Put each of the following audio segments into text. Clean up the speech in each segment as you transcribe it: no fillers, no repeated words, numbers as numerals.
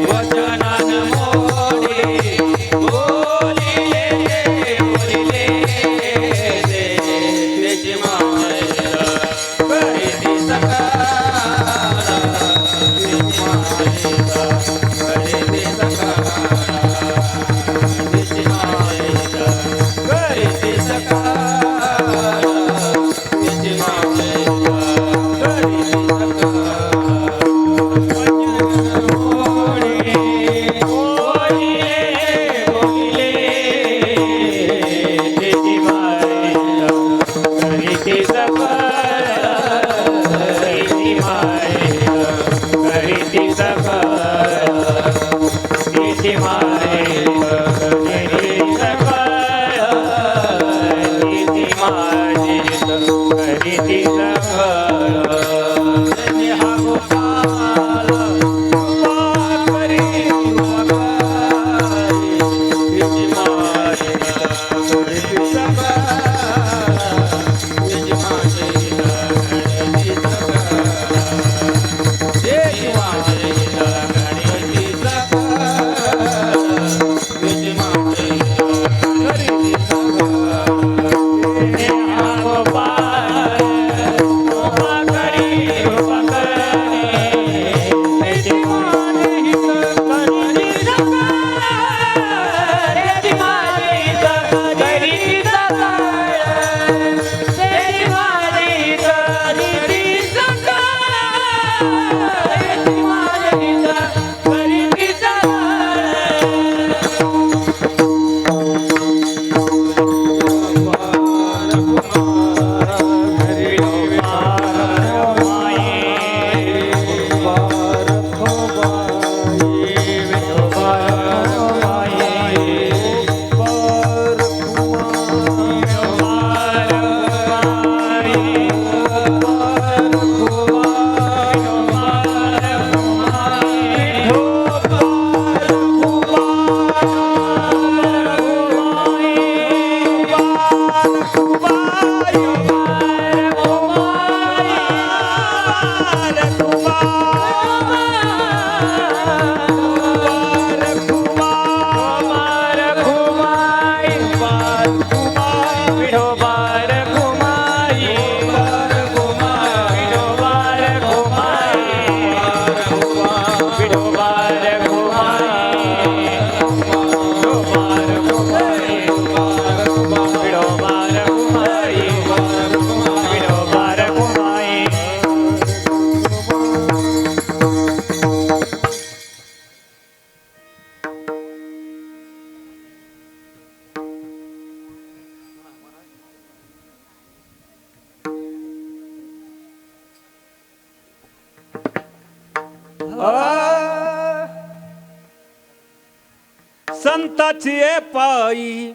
वचनान संताची पायी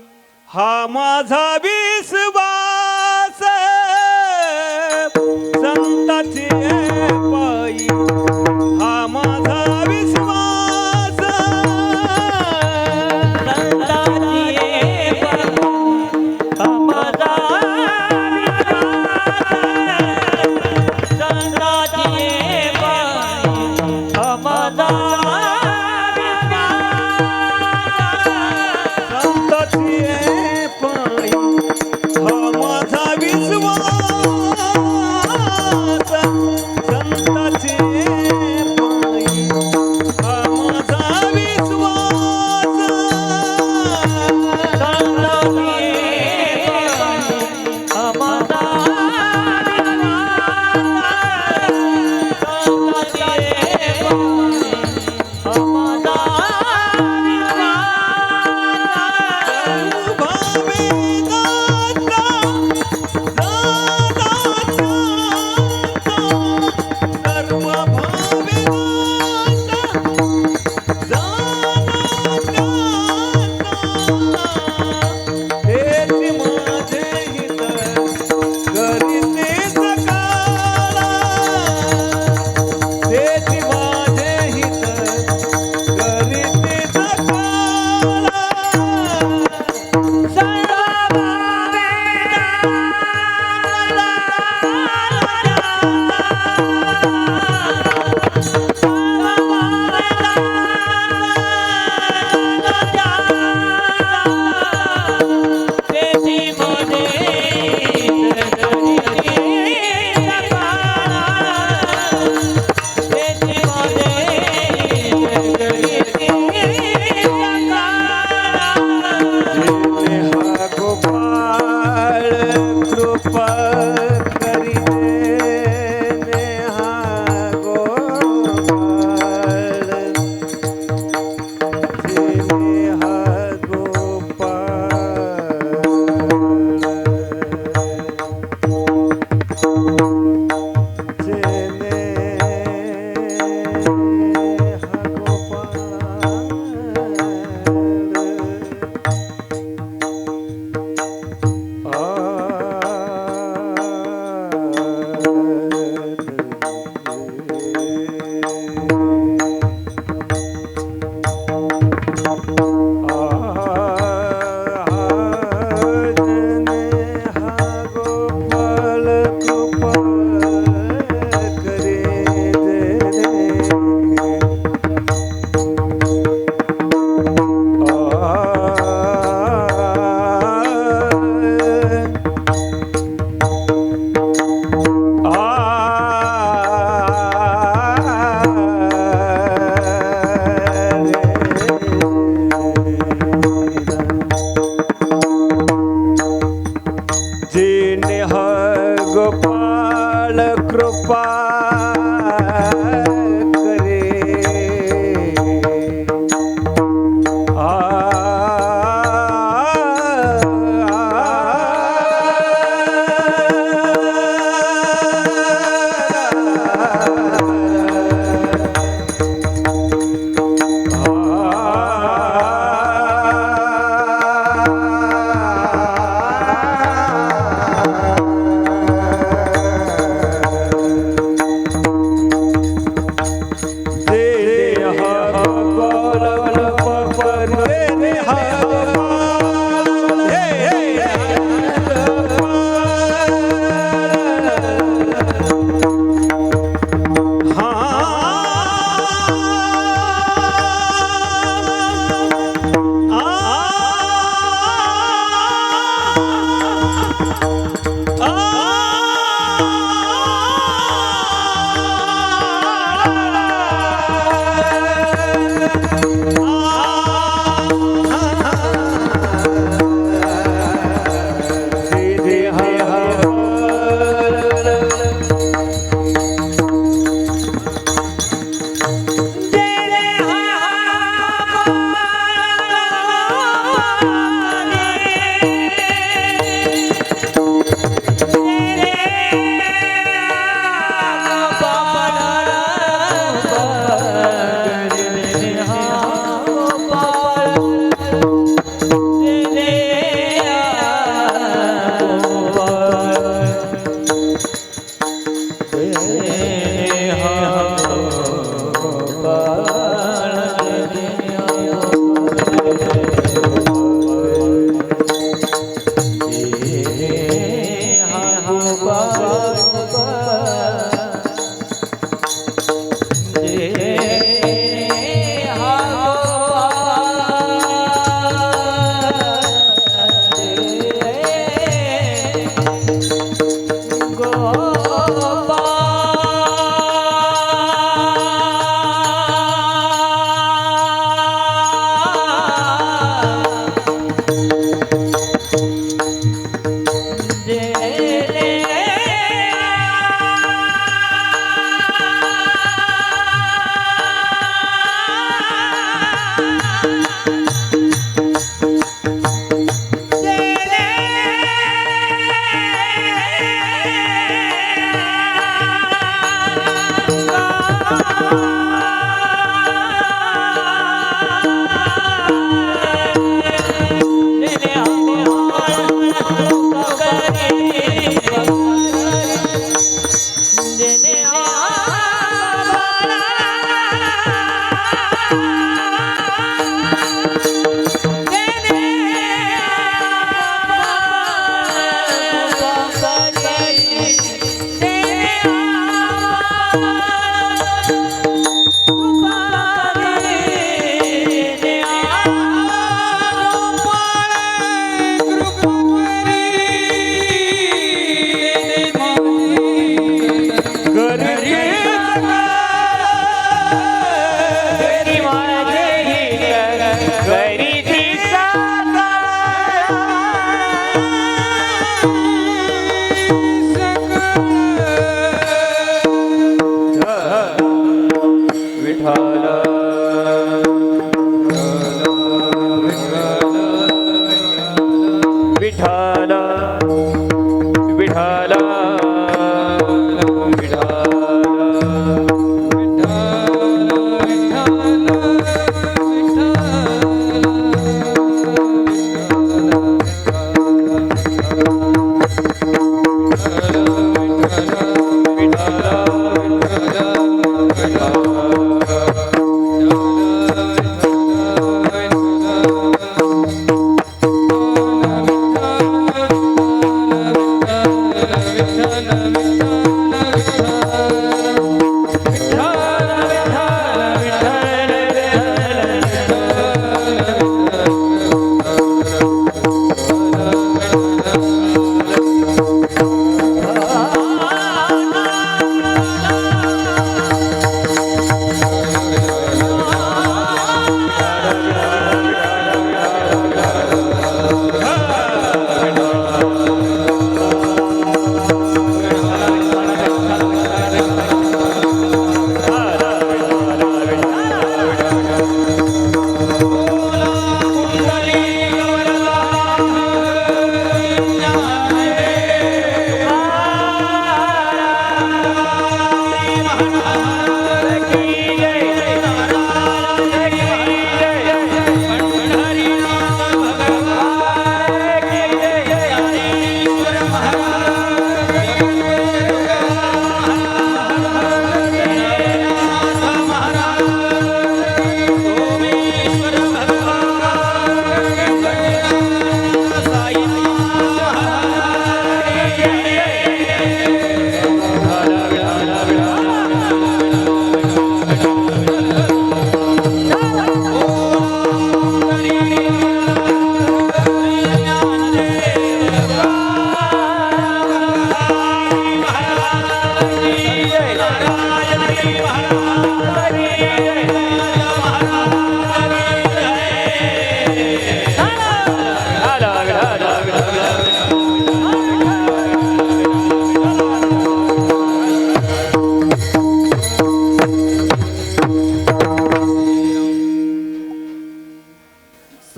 हा माझा विश्वास, संताची पायी हा माझा विश्वास, संताची पायी हा माझा विश्वास, संताची पायी हा माझा संताची पायी हा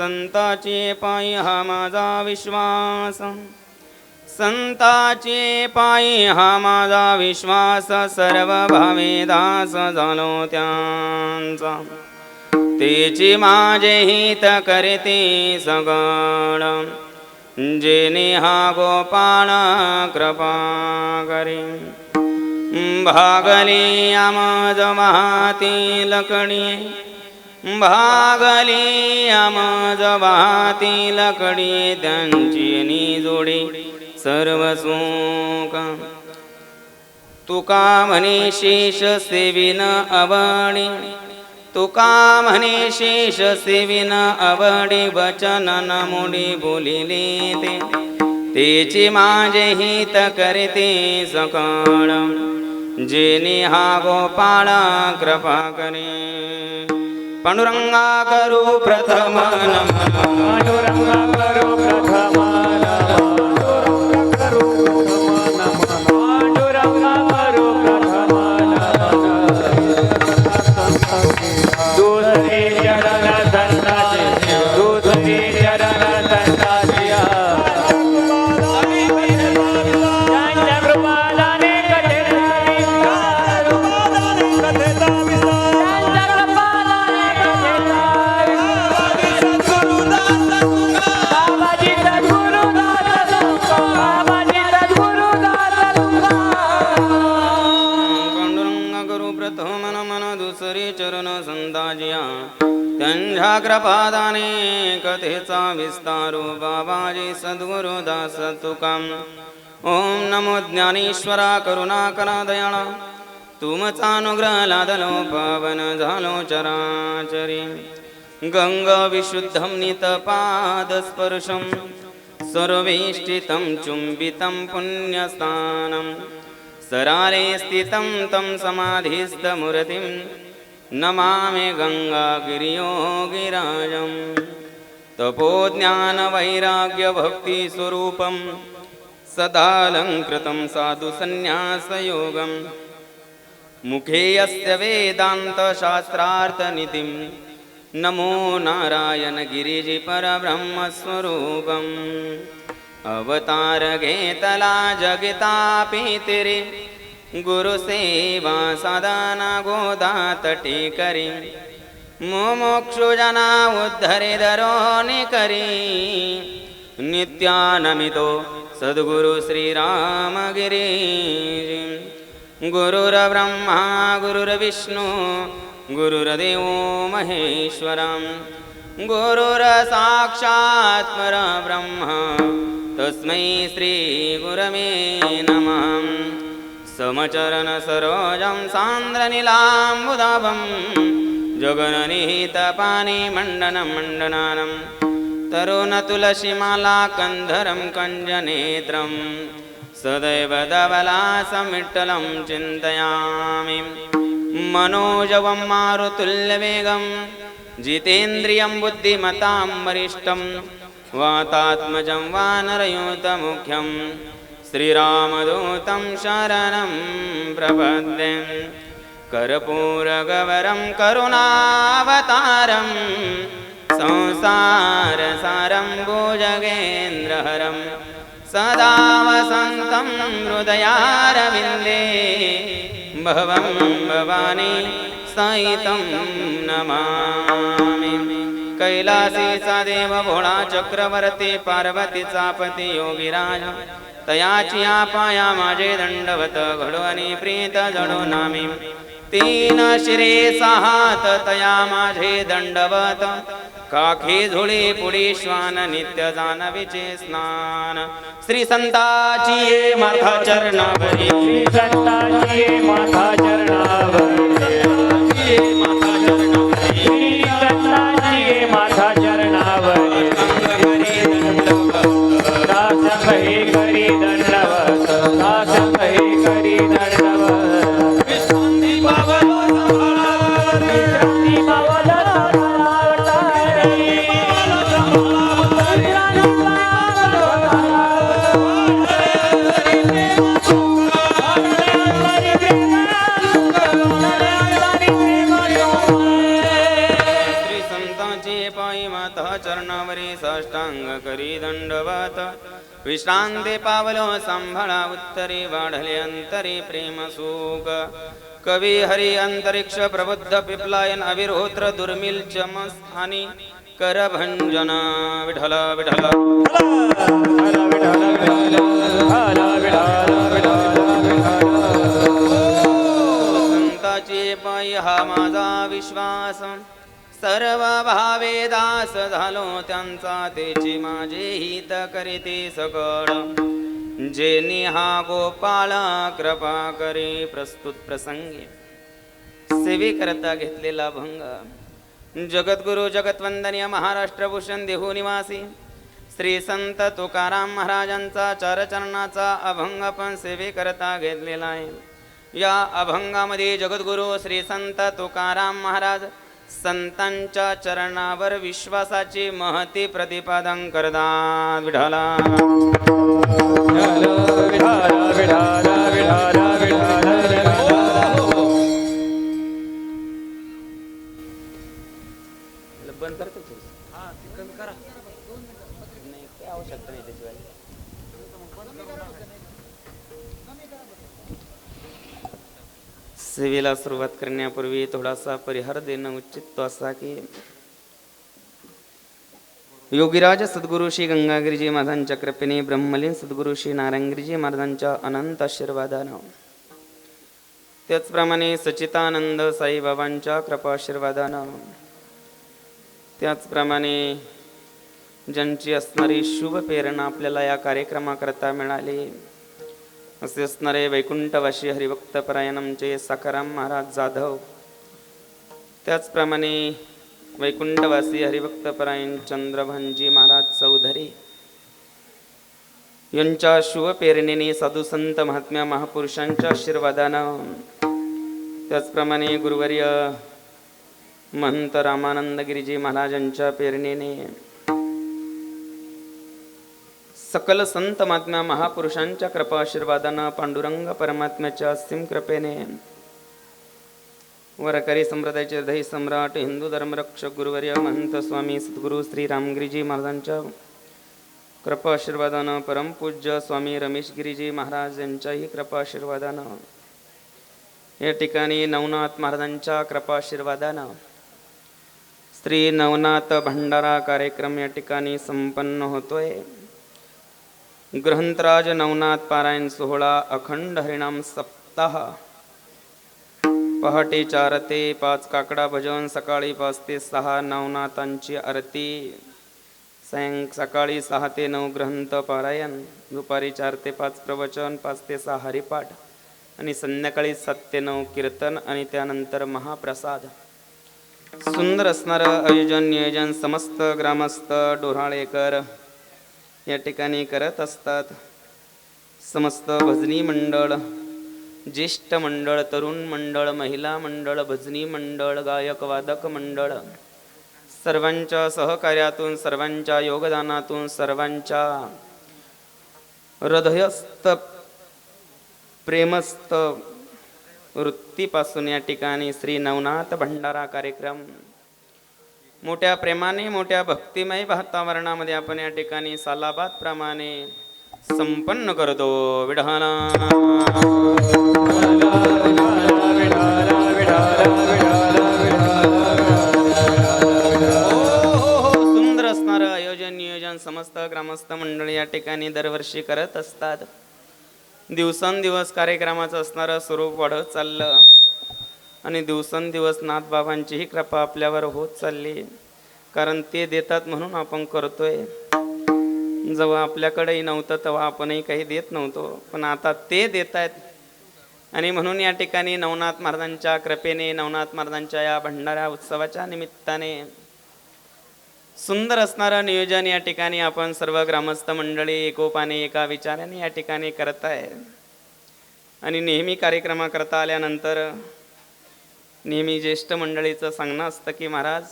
संताचे पायी हा माझा विश्वास, संताचे पायी हा माझा विश्वास, सर्व भावे दास झालो त्यांचा, तेची माझे हित करते सगळ, जेने हा गोपाळ कृपा करी, भागली आमज वाहती लकडी, भागली आमज वाहती लकडी, त्यांची निजोडी सर्व सुख, तुका म्हणे शेष सेविन अवडी, तुका म्हणे शेष सेविन अवडी, वचन नमुडी बोलिले ते, तेची माझे हित करते सकळ, जेने हा गोपाळ कृपा करे, पांडुरंगा करू प्रथम नमन, पांडुरंगा करो प्रथम पांडुरंगा करो प्रथम दुसरे चरण संताचे, दुसरे चरण संताचे, त्यांच्या कृपादाने कथेचा विस्तार, त्यांच्या कृपादाने कथेचा बाबाजी सद्गुरुदास तुका, बाबाजी सद्गुरुदास तुका. पांडुरंगा करू प्रथम नमन, दुसरे चरण संताजिया, त्यांच्या कृपादाने कथेचा विस्तारू, बाबाजी सद्गुरुदास तुका. ओम नमो ज्ञानेश्वरा करुणाकरा दयाळा, तुमचा अनुग्रह लादलो पावन झालो चराचरी, गंग विशुद्धं नितपादस्पर्शं, सर्वेष्टितं चुंबितं पुण्यस्थानं, सरारे स्थितं तं समाधिस्थमूर्तिं, नमामि गंगागिरियोगिराजं, तपोज्ञानवैराग्यभक्तिस्वरूपं, सदालङ्कृतं साधुसन्न्यासयोगं, मुखे यस्य वेदान्तशास्त्रार्थनिधिं, नमो नारायण गिरिजि परब्रह्मस्वरूपम्, अवतार घेतला जगतापितिरे, गुरुसेवा साधना गोदातटी करी, मुमुक्षुजना उद्धरे दरोनि करी, नित्यानमितो सद्गुरु श्रीरामगिरी, गुरुर्ब्रह्मा गुरुर्विष्णु गुरुर्देवो महेश्वरं, गुरुर्साक्षात् परब्रह्म, तस्मै श्री गुरवे नमः. समचरण सरोजं सान्द्रनीलाम्बुदाभं, जगन्निहितपानि मण्डनं मण्डनानं, तरुणतुलसीमाला कंधरं कञ्जनेत्रं, सदैव धवलासं विठ्ठलं चिन्तयामि, मनोजवं मारुतुल्यवेगं, जितेन्द्रियं बुद्धिमतां वरिष्ठं, वातात्मजं वानरयूतमुख्यं, श्रीरामदूतं शरणं प्रपद्ये, कर्पूरगौरं करुणावतारं, संसारसारं भुजगेन्द्रहरं, सदा वसन्तं हृदयारविन्दे, भवं भवानी सहितं नमामि. कैलासी सा देव भोळा चक्रवर्ती, पार्वतीचा पती योगीराज, तयाची पाया माझे दंडवत, घडवणी प्रीत जडो नामी, तीन शिरे साहात तया माझे दंडवत, काखी झुळी पुढी श्वान नित्य जानवीचे स्नान, श्री संताची ये माथा चरणावरी, श्री संताची ये माथा चरणावरी, श्री संताची ये माथा चरणावरी, दास कही करी दंडवत, दास कही करी दंडवत, विश्रांती पावलो चरणावरी साष्टांग करी दंडवत विश्रांती पावलो सांभाळा उत्तरी वाढले अंतरी प्रेम सुख कवी हरी अंतरिक्ष प्रबुद्ध पिपलायन अविरोत्र दुर्मिल चमस्थानी कर भंजन विठल विठल संताची पायी हा माझा विश्वास सर्व भावे दास झालो त्यांचा तेची माझे हित करीते सकळ जेनी हा गोपाळ कृपा करी प्रस्तुत प्रसंगी सेवे करता घेतलेला भंग जगद्गुरु जगतवंदनीय महाराष्ट्रभूषण देहू निवासी श्री संत तुकाराम महाराजांचा चारचरणाचा अभंग पण सेवे करता घेतलेला आहे। या अभंगामध्ये जगद्गुरु श्री संत तुकाराम महाराज संतांच्या चरणावर विश्वासाची महती प्रतिपादन करतात। विठाला बंद करतो नाही काय आवश्यकता नाही त्याची सेवेला सुरुवात करण्यापूर्वी थोडासा परिहार देणं उचित असा की योगीराज सद्गुरु श्री गंगागिरीजी महाराजांच्या कृपेने ब्रह्मलीन सद्गुरु श्री नारायणगिरीजी महाराजांच्या अनंत आशीर्वादानं त्याचप्रमाणे सच्चिदानंद साईबाबांच्या कृपाशीर्वादानं त्याचप्रमाणे ज्यांची असणारी शुभ प्रेरणा आपल्याला या कार्यक्रमाकरता मिळाली असे असणारे वैकुंठवासी हरिभक्तपरायणमचे सखाराम महाराज जाधव त्याचप्रमाणे वैकुंठवासी हरिभक्तपरायण चंद्रभानजी महाराज चौधरी यांच्या शुभ प्रेरणेने साधू संत महात्म्या महापुरुषांच्या आशीर्वादानं त्याचप्रमाणे गुरुवर्य महंत रामानंदगिरीजी महाराजांच्या प्रेरणेने सकल संत महात्म्या महापुरुषांच्या कृपा आशीर्वादानं पांडुरंग परमात्म्याच्या असीम कृपेने वरकरी संप्रदायाचे हृदय सम्राट हिंदू धर्मरक्षक गुरुवर्य महंत स्वामी सद्गुरु श्री रामगिरीजी महाराजांच्या कृपा आशीर्वादानं परमपूज्य स्वामी रमेशगिरीजी महाराज यांच्याही कृपा आशीर्वादानं या ठिकाणी नवनाथ महाराजांच्या कृपा आशीर्वादानं श्री नवनाथ भंडारा कार्यक्रम या ठिकाणी संपन्न होतोय। ग्रंथराज नवनाथ पारायण सोहळा अखंड हरिनाम सप्ताह पहाटे 4 ते 5 काकडा भजन सकाळी 5 ते 6 नवनाथांची आरती सकाळी 6 ते 9 ग्रंथ पारायण दुपारी 4 ते 5 प्रवचन 5 ते 6 हरिपाठ आणि संध्याकाळी 7 ते 9 कीर्तन आणि त्यानंतर महाप्रसाद सुंदर असणारं आयोजन नियोजन समस्त ग्रामस्थ डोराळेकर या ठिकाणी करत असतात। समस्त भजनी मंडळ ज्येष्ठ मंडळ तरुण मंडळ महिला मंडळ भजनी मंडळ गायक वादक मंडळ सर्वांच्या सहकार्यातून सर्वांच्या योगदानातून सर्वांच्या हृदयस्थ प्रेमस्थ वृत्तीपासून या ठिकाणी श्री नवनाथ भंडारा कार्यक्रम मोठ्या प्रेमाने मोठ्या भक्तिमय वातावरणामध्ये आपण या ठिकाणी सालाबाद प्रमाणे संपन्न करतो। विढाला सुंदर असणारं आयोजन नियोजन समस्त ग्रामस्थ मंडळी या ठिकाणी दरवर्षी करत असतात। दिवसेंदिवस कार्यक्रमाचं असणारं स्वरूप वाढत चाललं आणि दिवसेंदिवस नाथबाबांचीही कृपा आपल्यावर होत चालली, कारण ते देतात म्हणून आपण करतोय। जेव्हा आपल्याकडेही नव्हतं तेव्हा आपणही काही देत नव्हतो, पण आता ते देत आहेत आणि म्हणून या ठिकाणी नवनाथ महाराजांच्या कृपेने नवनाथ महाराजांच्या या भंडारा उत्सवाच्या निमित्ताने सुंदर असणारं नियोजन या ठिकाणी आपण सर्व ग्रामस्थ मंडळी एकोपाने एका विचाराने या ठिकाणी करताय। आणि नेहमी कार्यक्रमाकरता आल्यानंतर नेहमी ज्येष्ठ मंडळीचं सांगणं असतं की महाराज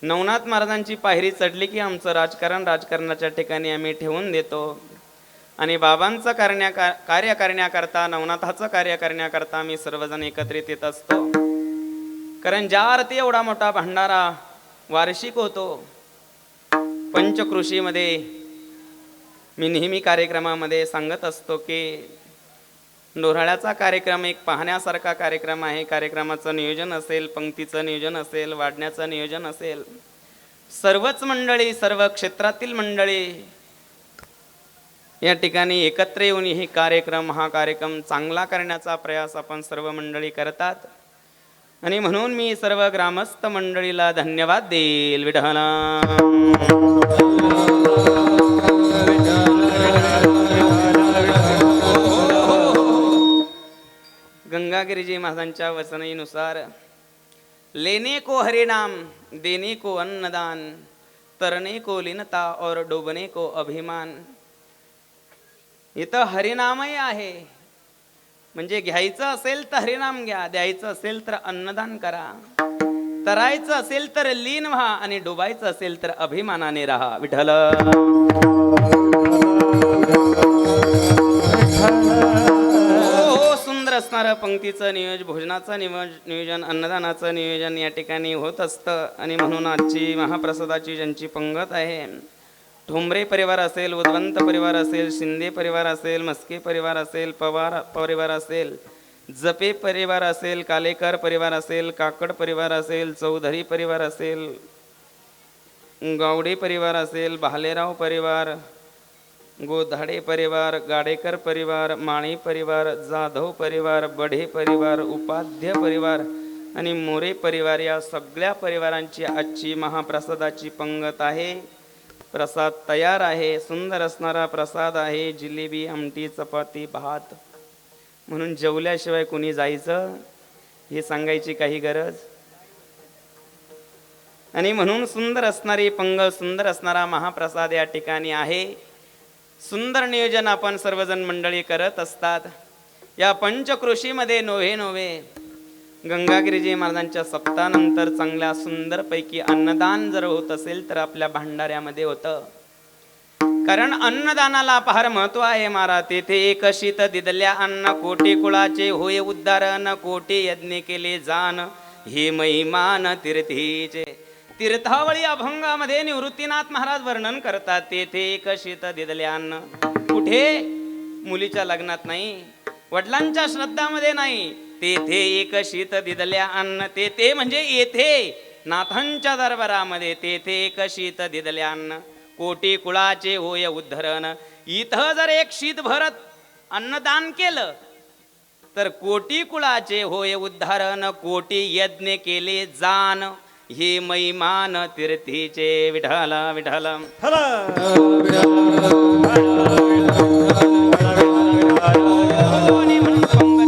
नवनाथ महाराजांची पायरी चढली की आमचं राजकारणाच्या ठिकाणी आम्ही ठेवून देतो आणि बाबांचं कार्य करण्याकरता नवनाथाचं कार्य करण्याकरता आम्ही सर्वजण एकत्रित येत असतो। कारण ज्या अर्थी एवढा मोठा भंडारा वार्षिक होतो पंचकृषीमध्ये मी नेहमी कार्यक्रमामध्ये सांगत असतो की डोराळ्याचा कार्यक्रम एक पाहण्यासारखा कार्यक्रम आहे. कार्यक्रमाचं नियोजन असेल, पंक्तीचं नियोजन असेल, वाढण्याचं नियोजन असेल, सर्वच मंडळी, सर्व क्षेत्रातील मंडळी या ठिकाणी एकत्र येऊन हा कार्यक्रम चांगला करण्याचा प्रयास आपण सर्व मंडळी करतात. आणि म्हणून मी सर्व ग्रामस्थ मंडळीला धन्यवाद देईल. विठ्ठला गंगागिरीजी महाराजांच्या वचनानुसार लेने को हरिनाम, देने को अन्नदान, तरने को लीनता और डोबने को अभिमान. इथं हरिनामही आहे, म्हणजे घ्यायचं असेल तर हरिनाम घ्या, द्यायचं असेल तर अन्नदान करा, तरायचं असेल तर लीन व्हा आणि डुबायचं असेल तर अभिमानाने राहा. विठ्ठल सुंदर असणारं पंक्तीचं नियोजन, भोजनाचं नियोजन, अन्नदानाचं नियोजन या ठिकाणी होत असतं. आणि म्हणून आजची महाप्रसादाची ज्यांची पंगत आहे, ठोंबरे परिवार असेल, उदवंत परिवार असेल, शिंदे परिवार असेल, मस्के परिवार असेल, पवार परिवार असेल, जपे परिवार असेल, कालेकर परिवार असेल, काकड परिवार असेल, चौधरी परिवार असेल, गावडे परिवार असेल, भालेराव परिवार, गोधाडे परिवार, गाडेकर परिवार, माळी परिवार, जाधव परिवार, बढे परिवार, उपाध्य परिवार आणि मोरे परिवार या सगळ्या परिवारांची आजची महाप्रसादाची पंगत आहे. प्रसाद तयार आहे, सुंदर असणारा प्रसाद आहे. जिलेबी, आमटी, चपाती, भात. म्हणून जेवल्याशिवाय कोणी जायचं हे सांगायची काही गरज. आणि म्हणून सुंदर असणारी पंगत, सुंदर असणारा महाप्रसाद या ठिकाणी आहे. सुंदर नियोजन आपण सर्वजण मंडळी करत असतात. या पंचकृषीमध्ये नोव्हे गंगागिरीजी महाराजांच्या सप्ताहानंतर चांगल्या सुंदरपैकी अन्नदान जर होत असेल तर आपल्या भांडाऱ्यामध्ये होतं. कारण अन्नदानाला फार महत्व आहे महाराज. तेथे एक शीत दिदल्या अन्न, कोटी कुळाचे होय उद्धारण, कोटी यज्ञ केले जान, हे महिमान तीर्थीचे. तीर्थावळी अभंगामध्ये निवृत्तीनाथ महाराज वर्णन करतात. तेथे एक शीत दिदले अन्न. कुठे? मुलीच्या लग्नात नाही, वडिलांच्या श्रद्धामध्ये नाही. तेथे एक शीत दिदल्या अन्न. तेथे म्हणजे येथे नाथांच्या दरबारामध्ये. तेथे एक शीत दिदल्या अन्न, कोटी कुळाचे होय उद्धरण. इथं जर एक शीत भरत अन्नदान केलं तर कोटी कुळाचे होय उद्धारण, कोटी यज्ञ केले जान, हे मैमान तीर्थीचे. विठ्ठला विठ्ठला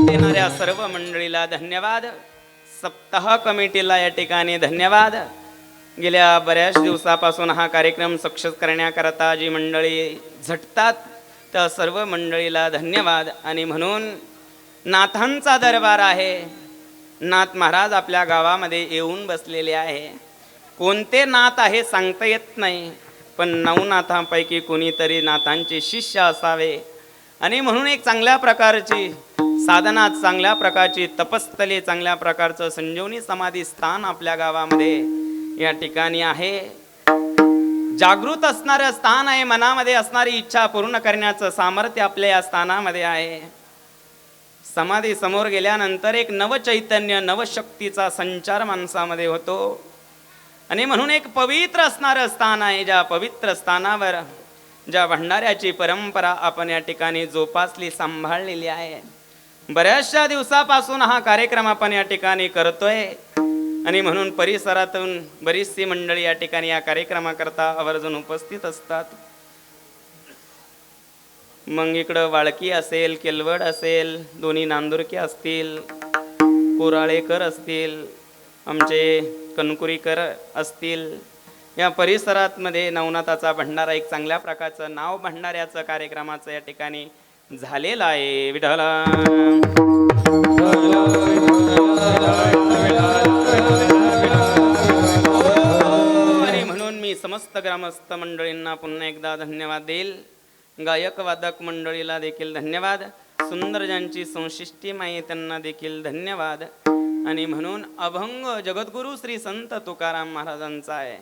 देणाऱ्या सर्व मंडळीला धन्यवाद. सप्ताह कमिटीला या ठिकाणी धन्यवाद. गेल्या बऱ्याच दिवसापासून हा कार्यक्रम सक्सेस करण्याकरता जी मंडळी झटतात त्या सर्व मंडळीला धन्यवाद. आणि म्हणून नाथांचा दरबार आहे. नाथ महाराज आपल्या गावामध्ये येऊन बसलेले आहे. कोणते नाथ आहे सांगता येत नाही, पण नवनाथांपैकी कोणीतरी नाथांचे शिष्य असावे. आणि म्हणून एक चांगल्या प्रकारची साधना, चांगल्या प्रकारची तपस्थली, चांगल्या प्रकारचं संजीवनी समाधी स्थान आपल्या गावामध्ये या ठिकाणी आहे. जागृत असणारं स्थान आहे. मनामध्ये असणारी इच्छा पूर्ण करण्याचं सामर्थ्य आपल्या या स्थानामध्ये आहे. समाधी समोर गेल्यानंतर एक नवचैतन्य, नवशक्तीचा संचार माणसामध्ये होतो. आणि म्हणून एक पवित्र असणारं स्थान आहे. ज्या पवित्र स्थानावर ज्या भंडाऱ्याची परंपरा आपण या ठिकाणी जोपासली, सांभाळलेली आहे. बऱ्याचशा दिवसापासून हा कार्यक्रम आपण या ठिकाणी करतोय. आणि म्हणून परिसरातून बरीचशी मंडळी या ठिकाणी या कार्यक्रमाकरता आवर्जून उपस्थित असतात. मग इकडं वाळकी असेल, केलवड असेल, दोन्ही नांदुरके असतील, कोराळेकर असतील, आमचे कणकुरीकर असतील, या परिसरात मध्ये नवनाथाचा भंडारा एक चांगल्या प्रकारचं नाव भंडाऱ्याचं कार्यक्रमाचं या ठिकाणी झालेलं आहे. विठ्ठला आणि म्हणून मी समस्त ग्रामस्थ मंडळींना पुन्हा एकदा धन्यवाद देईल. गायक वादक मंडळीला देखील धन्यवाद. सुंदर ज्यांची संशिष्टी माई त्यांना देखील धन्यवाद. आणि म्हणून अभंग जगद्गुरु श्री संत तुकाराम महाराजांचा आहे.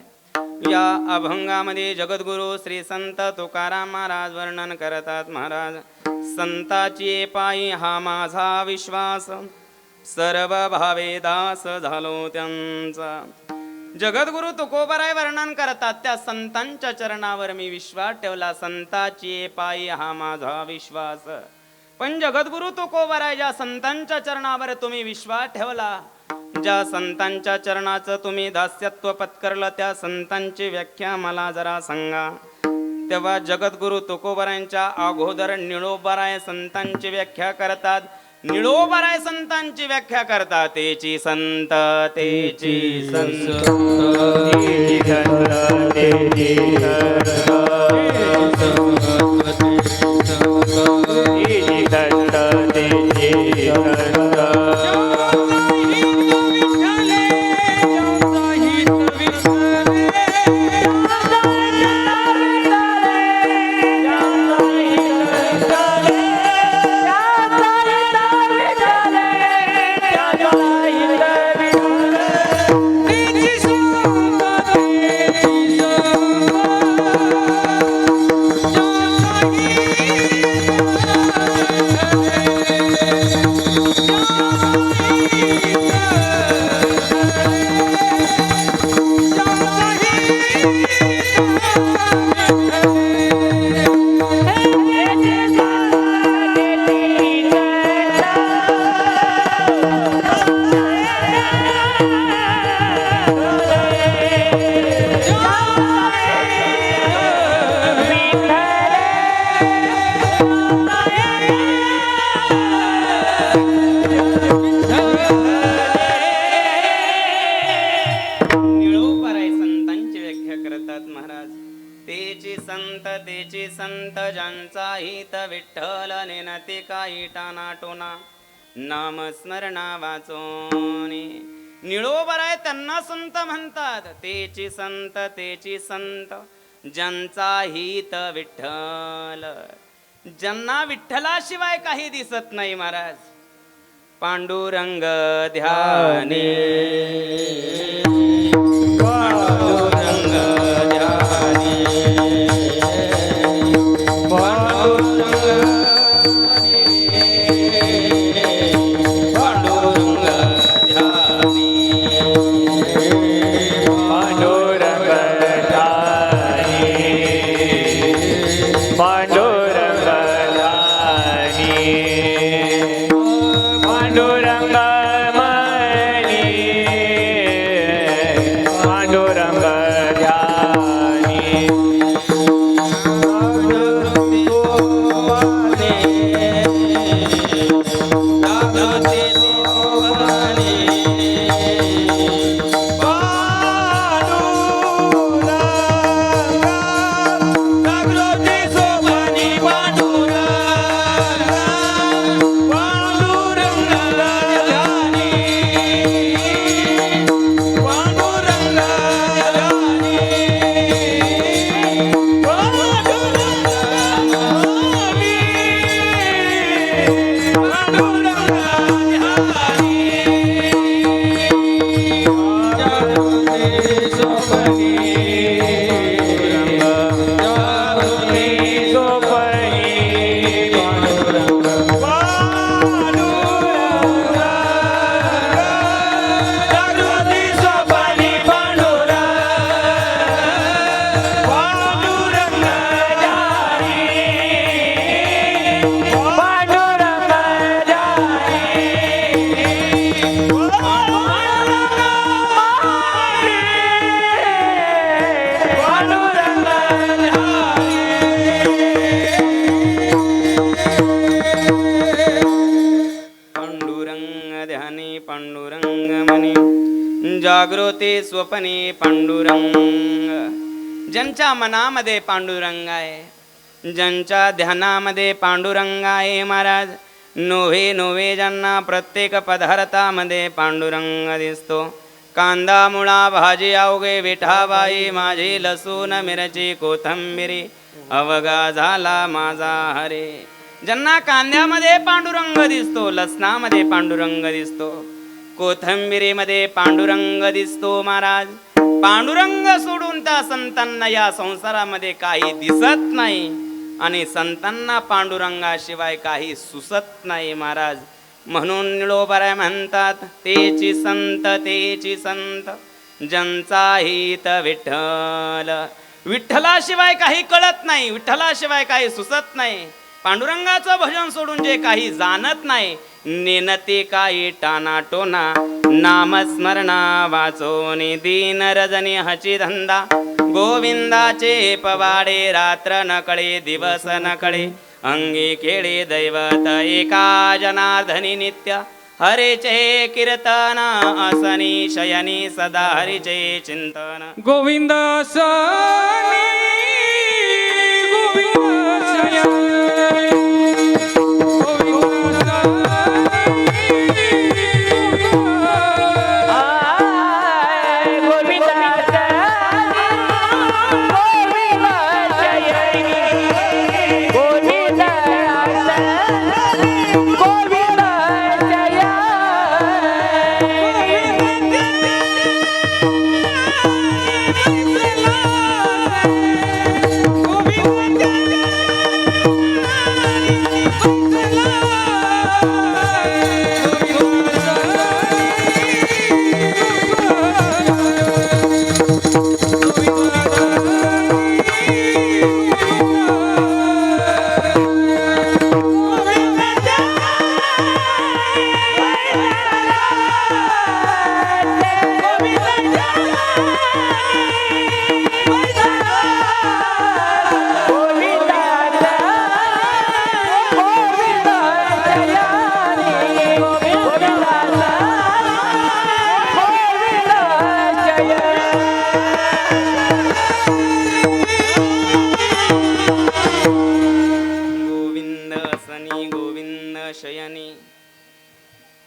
या अभंगामध्ये जगद्गुरु श्री संत तुकाराम महाराज वर्णन करतात. महाराज, संताची पायी हा माझा विश्वास, सर्व भावे दास झालो त्यांचा. जगद्गुरु तुकोबराय वर्णन करतात, त्या संतांच्या चरणावर मी विश्वास ठेवला. संताची पायी हा माझा विश्वास. पण जगद्गुरु तुकोबराय, ज्या संतांच्या चरणावर तुम्ही विश्वास ठेवला, ज्या संतांच्या चरणाचं तुम्ही दास्यत्व पत्करलं, त्या संतांची व्याख्या मला जरा सांगा. तेव्हा जगद्गुरु तुकोबरायांच्या अगोदर निळोबराय संतांची व्याख्या करतात. निळोबराय संतांची व्याख्या करतात. तेची संत, तेची संत, तेची संत, तेची संत, तेची संत, ज्यांचा हित विठ्ठल नेनते काही टानाटोना, नाम स्मरणा वाचोनी. निळोबराय त्यांना संत म्हणतात. तेची संत, तेची संत, ज्यांचा हित विठ्ठल, ज्यांना विठ्ठलाशिवाय काही दिसत नाही. महाराज, पांडुरंग ध्याने, पांडुरंग ध्याने, जागृती स्वप्ने पांडुरंग. ज्यांच्या मनामध्ये पांडुरंग आहे, ज्यांच्या ध्यानामध्ये पांडुरंग आहे. महाराज, नोव्हे नोव्हे ज्यांना प्रत्येक पदार्थामध्ये पांडुरंग दिसतो. कांदा मुळा भाजी अवघे विठाबाई, माझी लसूण मिरची कोथंबिरी अवघा झाला माझा हरे. ज्यांना कांद्यामध्ये पांडुरंग दिसतो, लसणामध्ये पांडुरंग दिसतो, कोथंबिरीमध्ये पांडुरंग दिसतो. महाराज, पांडुरंग सोडून त्या संतांना या संसारामध्ये काही दिसत नाही आणि संतांना पांडुरंगाशिवाय काही सुसत नाही महाराज. म्हणून निळोबाराय म्हणतात तेची संत ज्यांचा हित विठ्ठल. विठ्ठलाशिवाय काही कळत नाही, विठ्ठलाशिवाय काही सुसत नाही. पांडुरंगाचं भजन सोडून जे काही जाणत नाही, नेनते काही टानाटोना. नामस्मरणा वाचोनी दीन रजनी हची धंदा. गोविंदाचे पवाडे रात्र न कळे दिवस न कळे. अंगी खेळे दैवत एका जनार्दनी नित्य. हरेचे कीर्तन असनी शयनी सदा हरीचे चिंतन. गोविंद सनी गोविंद शयनी गोविंद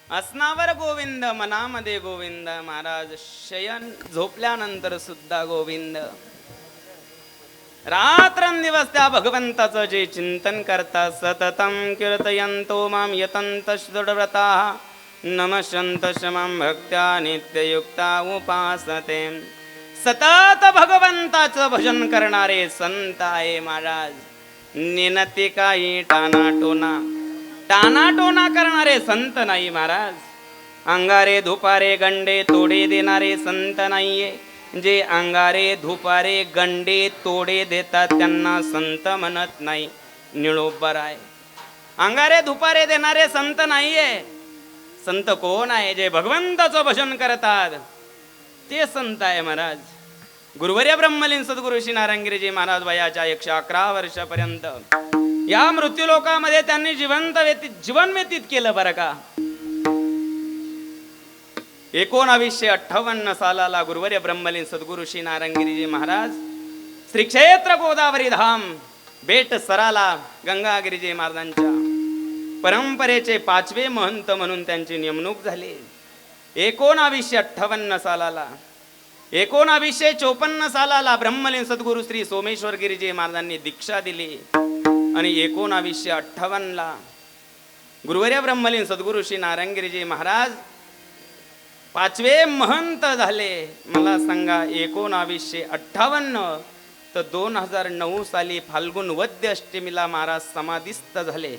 असनावर गोविंद मनामध्ये गोविंद महाराज. शयन झोपल्यानंतर सुद्धा गोविंद. रात्रंदिवस त्या भगवंताचं जे चिंतन करतात. सततम कीर्तयन्तो माम यतंत दृढव्रता. नमस्यन्त शमं भक्त्या नित्ययुक्ता उपासते. सतत भगवंताचं भजन करणारे संत आहे महाराज. निनती काही टानाटोना करणारे संत नाही महाराज. अंगारे धुपारे गंडे तोडे देणारे संत नाहीये. जे अंगारे धुपारे गंडे तोडे देतात त्यांना संत म्हणत नाही. निळोबाराय अंगारे धुपारे देणारे संत नाहीये. संत कोण आहे? जे भगवंताचं भजन करतात ते संत आहे महाराज. गुरुवर्य ब्रह्मलीन सद्गुरु श्री नारायणगिरीजी महाराज वयाच्या 111 वर्षापर्यंत या मृत्यूलोकामध्ये त्यांनी जीवन व्यतीत केलं बरं का. 1958 सालाला गुरुवर्य ब्रह्मलीन सद्गुरु श्री नारायणगिरीजी महाराज श्री क्षेत्र गोदावरी धाम बेट सराला गंगागिरीजी महाराजांच्या परंपरेचे 5वे महंत म्हणून त्यांची नेमणूक झाली. 1958 सालाला 1954 सालाला ब्रह्मलीन सद्गुरु श्री सोमेश्वर गिरीजी महाराजांनी दीक्षा दिली आणि 1958 गुरुवर्य ब्रह्मलीन सद्गुरु श्री नारायणगिरीजी महाराज 5वे महंत झाले. मला सांगा 1958 तर 2009 साली फाल्गुन वद्य अष्टमीला महाराज समाधिस्थ झाले.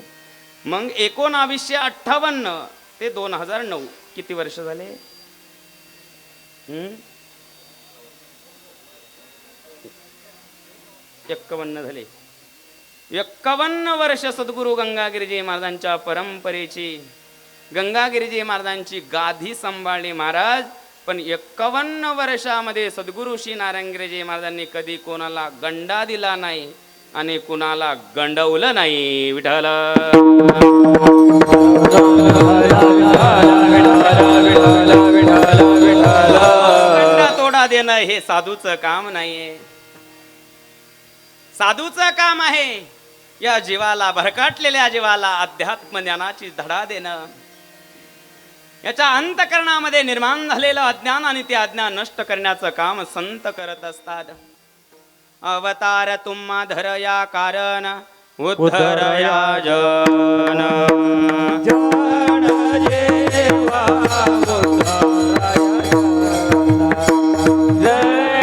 मग 1958 ते 2009 किती वर्ष झाले? 51 झाले. 51 वर्ष सद्गुरु गंगागिरीजी महाराजांच्या परंपरेची गंगागिरीजी महाराजांची गादी सांभाळली महाराज. पण 51 वर्षामध्ये सद्गुरु श्री नारायणगिरीजी महाराजांनी कधी कोणाला गंडा दिला नाही आणि कुणाला गंडवलं नाही. विठ्ठल गंडा तोडा देणं हे साधूचं काम नाहीये. साधूचं काम आहे या जीवाला, भरकटलेल्या जीवाला अध्यात्म ज्ञानाची धडा देणं. याच्या अंतःकरणामध्ये निर्माण झालेलं अज्ञान आणि ते अज्ञान नष्ट करण्याचं काम संत करत असतात. अवतार तुम्हा धरया कारण उद्धरया जन. जन जेवा उद्धरया जन.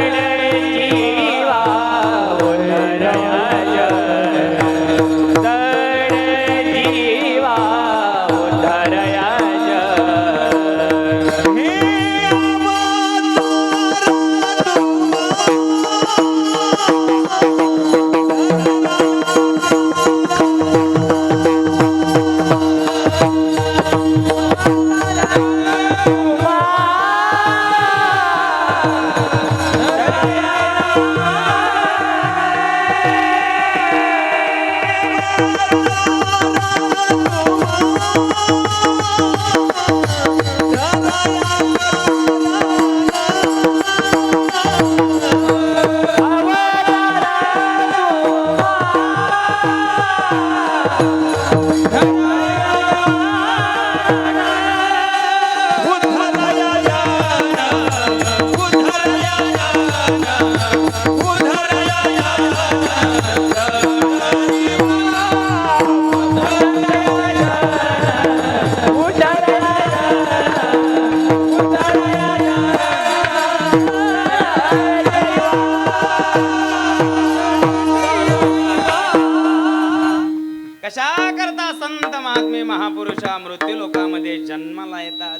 संत महात्मे महापुरुषा मृत्यू लोकामध्ये जन्माला येतात.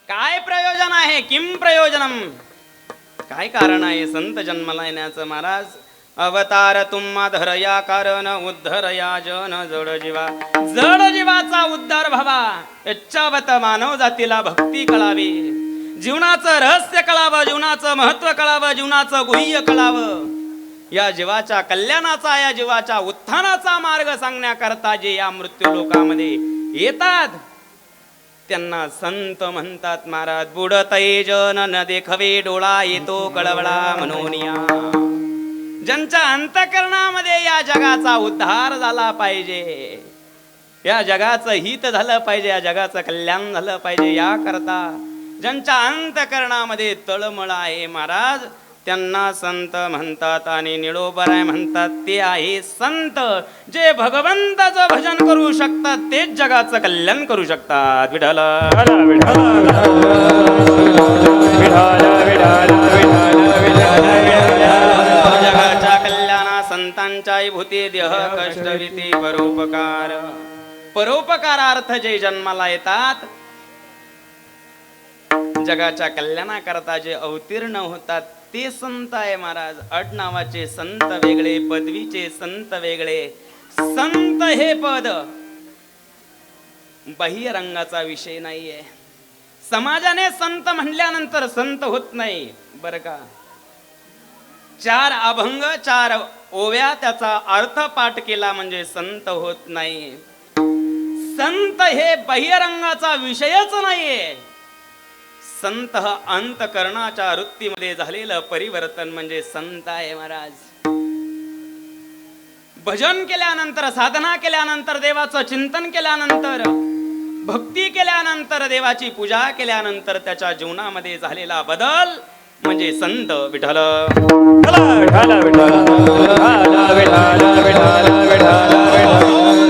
काय प्रयोजन आहे? किम प्रयोजनम? काय कारण आहे संत जन्माला येण्याचं? महाराज, अवतार तुम्हा धरया कारण उद्धरया जन जड जीवा. जड जीवाचा उद्धार व्हावा याच्यावत मानव जातीला भक्ती कळावी, जीवनाचं रहस्य कळावं, जीवनाचं महत्व कळावं, जीवनाचं गुह्य कळावं. या जीवाच्या कल्याणाचा, या जीवाच्या उत्थानाचा मार्ग सांगण्याकरता जे या मृत्यू लोकामध्ये येतात त्यांना संत म्हणतात. महाराज, बुडतये जन न देखवे डोळा येतो कळवळा मनोनिया. ज्यांच्या अंतःकरणामध्ये या जगाचा उद्धार झाला पाहिजे, या जगाचं हित झालं पाहिजे, या जगाचं कल्याण झालं पाहिजे, याकरता ज्यांच्या अंतःकरणामध्ये तळमळ आहे महाराज, त्यांना संत म्हणतात. आणि निळोबराय म्हणतात ते आहे संत जे भगवंताचं भजन करू शकतात, तेच जगाचं कल्याण करू शकतात. विठ्ठल जगाच्या कल्याणा संतांच्या भूती देह कष्ट भीती परोपकार. परोपकारार्थ जे जन्माला येतात, जगाच्या कल्याणाकरता जे अवतीर्ण होतात ते संत आहे महाराज. अड नावाचे संत वेगळे, पदवीचे संत वेगळे. संत हे पद बाह्य रंगाचा विषय नाहीये. समाजाने संत म्हणल्यानंतर संत होत नाही बर का. 4 अभंग 4 ओव्या त्याचा अर्थ पाठ केला म्हणजे संत होत नाही. संत हे बाह्य रंगाचा विषयच नाहीये. संत हा अंतःकरणाच्या वृत्तीमध्ये झालेलं परिवर्तन म्हणजे संत आहे महाराज. भजन केल्यानंतर, साधना केल्यानंतर, देवाचं चिंतन केल्यानंतर, भक्ती केल्यानंतर, देवाची पूजा केल्यानंतर त्याच्या जीवनामध्ये झालेला बदल म्हणजे संत. विठ्ठल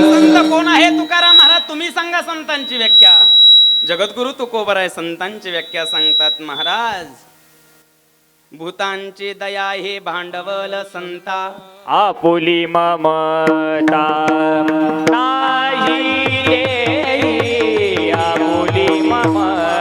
संत कोण आहे? तुकाराम महाराज तुम्ही सांगा संतांची व्याख्या. जगद्गुरु तुकोबराय संतांची व्याख्या सांगतात महाराज. भूतांची दया हे भांडवल संता, आपुली ममता नाही देई, आपुली ममता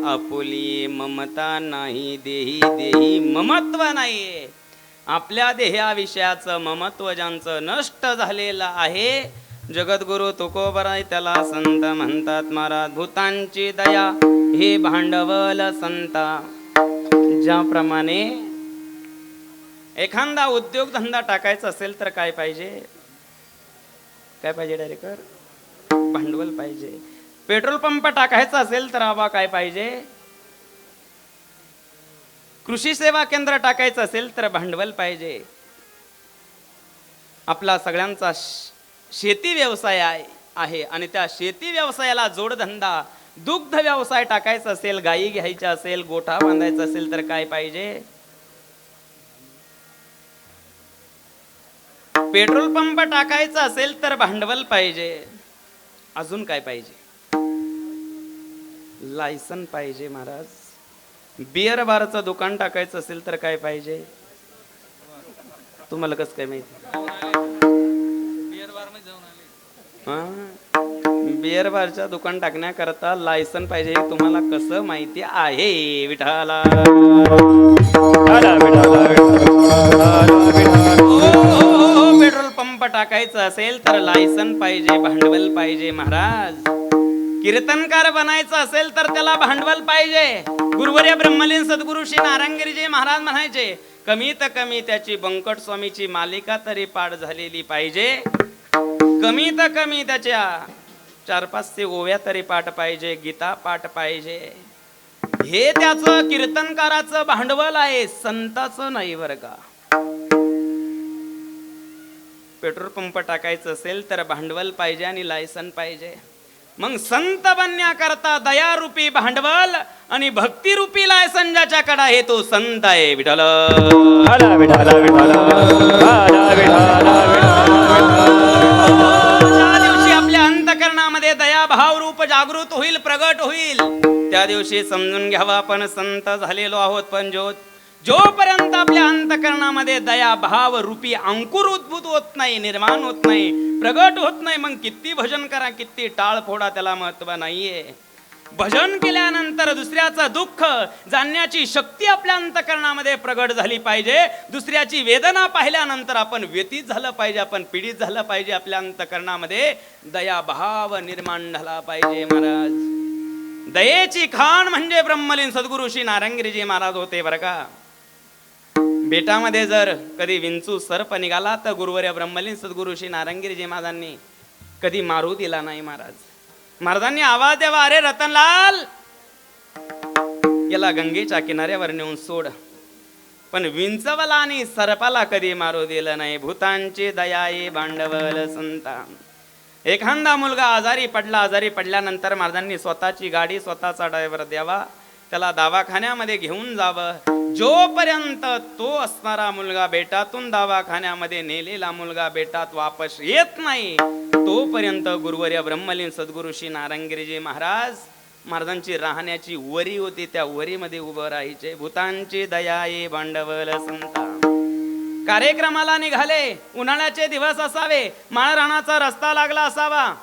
आपुली ममता नाही देही देही ममत्व नाहीये. आपल्या देहाविषयाचं ममत्व ज्यांचं नष्ट झालेलं आहे, जगद्गुरु तुकोबराय त्याला संत म्हणतात महाराज. भूतांची दया हे भांडवल संता. ज्याप्रमाणे एखादा उद्योगधंदा टाकायचा असेल तर काय पाहिजे? काय पाहिजे? डायरेक्टर भांडवल पाहिजे. पेट्रोल पंप टाकायचा असेल तर आबा काय पाहिजे? कृषी सेवा केंद्र टाकायचं असेल तर भांडवल पाहिजे. आपला सगळ्यांचा शेती व्यवसाय आहे आणि त्या शेती व्यवसायाला जोडधंदा दुग्ध व्यवसाय टाकायचा असेल, गायी घ्यायच्या असेल, गोठा बांधायचा असेल तर काय पाहिजे? पेट्रोल पंप टाकायचा असेल तर भांडवल पाहिजे. अजून काय पाहिजे? लायसन पाहिजे महाराज. बिअर बारचं दुकान टाकायचं असेल तर काय पाहिजे? तुम्हाला कसं काय माहिती? बिअर बारचं दुकान टाकण्याकरता लायसन पाहिजे, तुम्हाला कसं माहिती आहे? विठाला पेट्रोल पंप असेल तर लायसन पाहिजे, भांडवल पाहिजे महाराज. कीर्तनकार बनायचं असेल तर त्याला भांडवल पाहिजे. गुरुवर्य ब्रह्मलीन सद्गुरु श्री नारायणगिरीजी महाराज म्हणायचे, कमीत कमी त्याची बंकट स्वामीची मालिका तरी पाठ झालेली पाहिजे. कमीत कमी त्याच्या 4-5 ओव्या तरी पाठ पाहिजे, गीता पाठ पाहिजे. हे त्याचं कीर्तनकाराचं भांडवल आहे, संताचं नाही बरं का. पेट्रोल पंप टाकायचं असेल तर भांडवल पाहिजे आणि लायसन पाहिजे. मग संत बनण्याकरता दयारूपी भांडवल आणि भक्तिरूपी लायसन ज्याच्याकडे आहे तो संत आहे. विठ्ठल विठ्ठल विठ्ठल ज्या दिवशी आपल्या अंतकरणामध्ये दयाभाव रूप जागृत होईल, प्रगट होईल, त्या दिवशी समजून घ्यावा आपण संत झालेलो आहोत. पण जोपर्यंत आपल्या अंतकरणामध्ये दया भाव रूपी अंकुर उद्भूत होत नाही, निर्माण होत नाही, प्रगट होत नाही, मग किती भजन करा, किती टाळ फोडा, त्याला महत्व नाहीये. भजन केल्यानंतर दुसऱ्याचं दुःख जाणण्याची शक्ती आपल्या अंतकरणामध्ये प्रगट झाली पाहिजे. दुसऱ्याची वेदना पाहिल्यानंतर आपण व्यतीत झालं पाहिजे, आपण पीडित झालं पाहिजे. आपल्या अंतकरणामध्ये दया भाव निर्माण झाला पाहिजे महाराज. दयेची खाण म्हणजे ब्रह्मलीन सद्गुरु श्री नारायणगिरीजी महाराज होते बरं का. बेटामध्ये जर कधी विंचू सर्प निघाला तर गुरुवर्य ब्रह्मलीन सद्गुरु श्री नारायणगिरीजी महाराजांनी कधी मारू दिला नाही महाराज. महाराजांनी आवाज द्यावा, अरे रतनलाल याला गंगेच्या किनाऱ्यावर नेऊन सोड. पण विंचवाला आणि सर्पाला कधी मारू दिलं नाही. भूतांची दयाई भांडवल संता. एखादा मुलगा आजारी पडल्यानंतर महाराजांनी स्वतःची गाडी, स्वतःचा ड्रायव्हर द्यावा, त्याला दवाखान्यामध्ये घेऊन जावं. जोपर्यंत तो असणारा मुलगा बेटातून दवाखान्यामध्ये नेलेला मुलगा बेटात वापस येत नाही, तोपर्यंत गुरुवर्य ब्रह्मलीन सद्गुरु श्री नारायणगिरीजी महाराजांची राहण्याची वरी होती, त्या वरीमध्ये उभं राहायचे. भूतांची दयाई भांडवल संता. कार्यक्रमाला निघाले, उन्हाळ्याचे दिवस असावे, माळ रानाचा रस्ता लागला असावा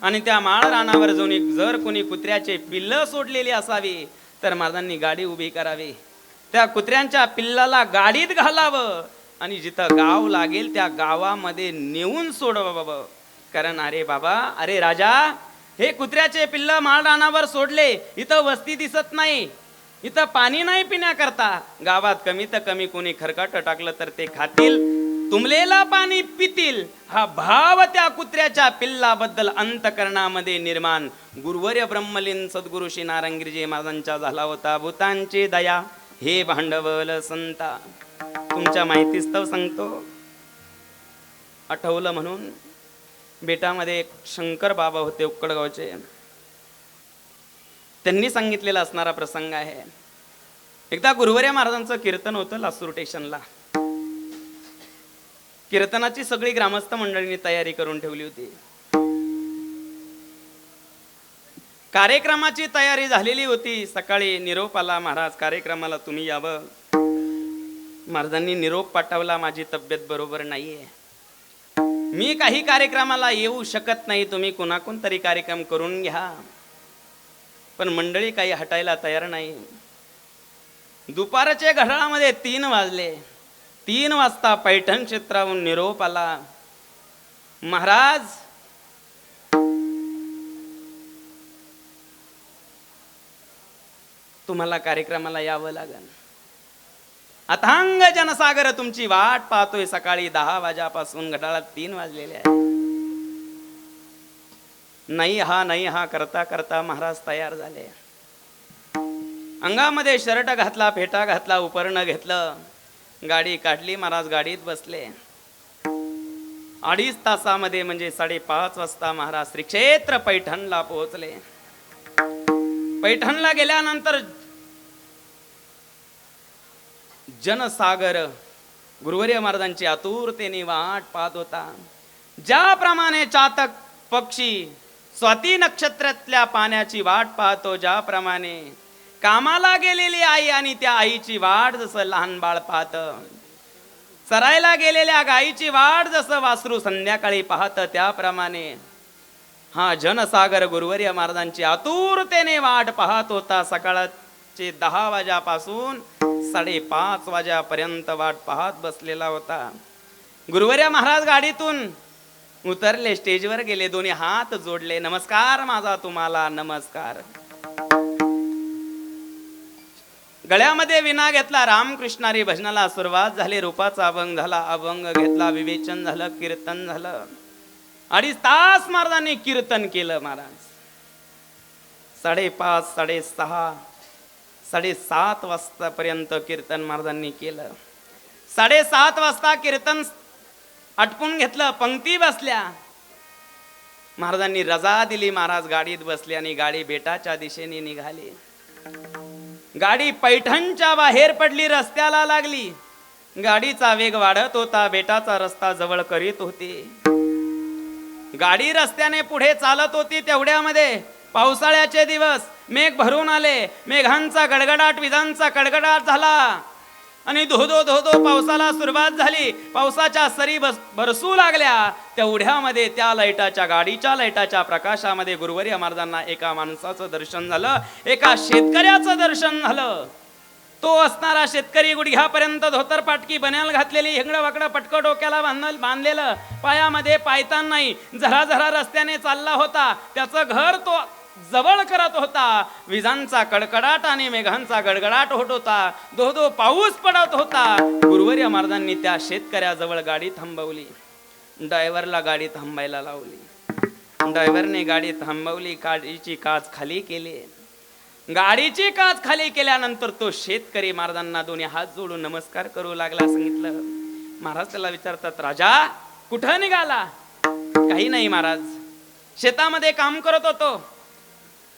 आणि त्या माळ रानावर जर कोणी कुत्र्याचे पिल्ल सोडलेली असावी तर महाराजांनी गाडी उभी करावी. त्या कुत्र्यांच्या पिल्लाला गाडीत घालावं आणि जिथं गाव लागेल त्या गावामध्ये नेऊन सोडवावं. कारण अरे बाबा, अरे राजा, हे कुत्र्याचे पिल्ल माळ रानावर सोडले, इथं वस्ती दिसत नाही, इथं पाणी नाही पिण्याकरता. गावात कमीत कमी कोणी खरकाट टाकलं तर ते खातील, तुंबलेला पाणी पितील. हा भाव त्या कुत्र्याच्या पिल्लाबद्दल अंतकरणामध्ये निर्माण गुरुवर्य ब्रह्मलीन सद्गुरु श्री नारायणगिरीजी महाराजांचा झाला होता. भूतांची दया हे भांडवल संता. तुमच्या माहितीस्तव सांगतो, आठवलं म्हणून. बेटामध्ये एक शंकर बाबा होते उक्कडगावचे, त्यांनी सांगितलेला असणारा प्रसंग आहे. एकदा गुरुवर्य महाराजांचं कीर्तन होतं लासूर स्टेशनला. कीर्तनाची सगळी ग्रामस्थ मंडळींनी तयारी करून ठेवली होती. कार्यक्रमाची तयारी झालेली होती. सकाळी निरोप आला, महाराज कार्यक्रमाला तुम्ही यावं. महाराजांनी निरोप पाठवला, माझी तब्येत बरोबर नाहीये, मी काही कार्यक्रमाला येऊ शकत नाही, तुम्ही कोणाकोण तरी कार्यक्रम करून घ्या. पण मंडळी काही हटायला तयार नाही. दुपारच्या घड्याळामध्ये 3 वाजले. 3 वाजता पैठण क्षेत्राहून निरोप आला, महाराज तुम्हाला कार्यक्रमाला यावं लागेल. अथांग जनसागर तुमची वाट पाहतोय. सकाळी 10 वाजल्यापासून घड्याळात 3 वाजलेले आहे. नाही हा करता करता महाराज तयार झाले. अंगामध्ये शर्ट घातला, फेटा घातला, उपरणं घेतलं, गाडी काढली. महाराज गाडीत बसले. 2.5 तासामध्ये म्हणजे 5:30 वाजता महाराज श्री क्षेत्र पैठणला पोहोचले. पैठणला गेल्यानंतर जनसागर गुरुवर्य महाराजांची आतुरतेने वाट पाहत होता. ज्याप्रमाणे चातक पक्षी स्वाती नक्षत्रातल्या पाण्याची वाट पाहतो, ज्याप्रमाणे कामाला गेलेली आई आणि त्या आईची वाट जसं लहान बाळ पाहतं, चरायला गेलेल्या गायीची वाट जसं वासरू संध्याकाळी पाहतं, त्याप्रमाणे हा जनसागर गुरुवर्य महाराजांची आतुरतेने वाट पाहत होता. सकाळचे 10 वाजल्यापासून 5:30 वाजेपर्यंत वाट पाहत बसलेला होता. गुरुवर्या महाराज गाडीतून उतरले, स्टेजवर गेले, दोन्ही हात जोडले, नमस्कार माझा तुम्हाला नमस्कार. गळ्यामध्ये विना घेतला, रामकृष्णारी भजनाला सुरुवात झाली. रूपाचा अभंग झाला, अभंग घेतला, विवेचन झालं, कीर्तन झालं. 2.5 तास महाराजांनी कीर्तन केलं. महाराज 5:30, 6:30, 7:30 वाजतापर्यंत कीर्तन महाराजांनी केलं. 7:30 वाजता कीर्तन आटपून घेतलं, पंक्ती बसल्या. महाराजांनी रजा दिली. महाराज गाडीत बसले आणि गाडी बेटाच्या दिशेने निघाली. गाडी पैठणच्या बाहेर पडली, रस्त्याला लागली. गाडीचा वेग वाढत होता, बेटाचा रस्ता जवळ करीत होती. गाडी रस्त्याने पुढे चालत होती. तेवढ्यामध्ये पावसाळ्याचे दिवस, मेघ भरून आले. मेघांचा गडगडाट, विजांचा कडकडाट झाला आणि धोधो धोधो पावसाला सुरुवात झाली. पावसाच्या सरी बरसू लागल्या. तेवढ्यामध्ये त्या लाईटाच्या, गाडीच्या लाईटाच्या प्रकाशामध्ये गुरुवर्य महाराजांना एका माणसाचं दर्शन झालं, एका शेतकऱ्याचं दर्शन झालं. तो असणारा शेतकरी, गुडघ्यापर्यंत धोतर पाटकी बन्याल घातलेली, हेंगडं वाकडं पटकं डोक्याला बांधलेलं, पायामध्ये पायतान नाही, झरा झरा रस्त्याने चालला होता. त्याचं घर तो जवळ करत होता. विजांचा कडकडाट आणि मेघांचा गडगडाट होत होता. धो पाऊस पडत होता. गुरुवर्य महाराजांनी त्या शेतकऱ्याजवळ गाडी थांबवली. ड्रायव्हरला गाडी थांबायला लावली. ड्रायव्हरने गाडी थांबवली. गाडीची काच खाली केली. गाडीची काच खाली केल्यानंतर तो शेतकरी महाराजांना दोन्ही हात जोडून नमस्कार करू लागला. सांगितलं. महाराज त्याला विचारतात, राजा कुठं निघाला? काही नाही महाराज, शेतामध्ये काम करत होतो.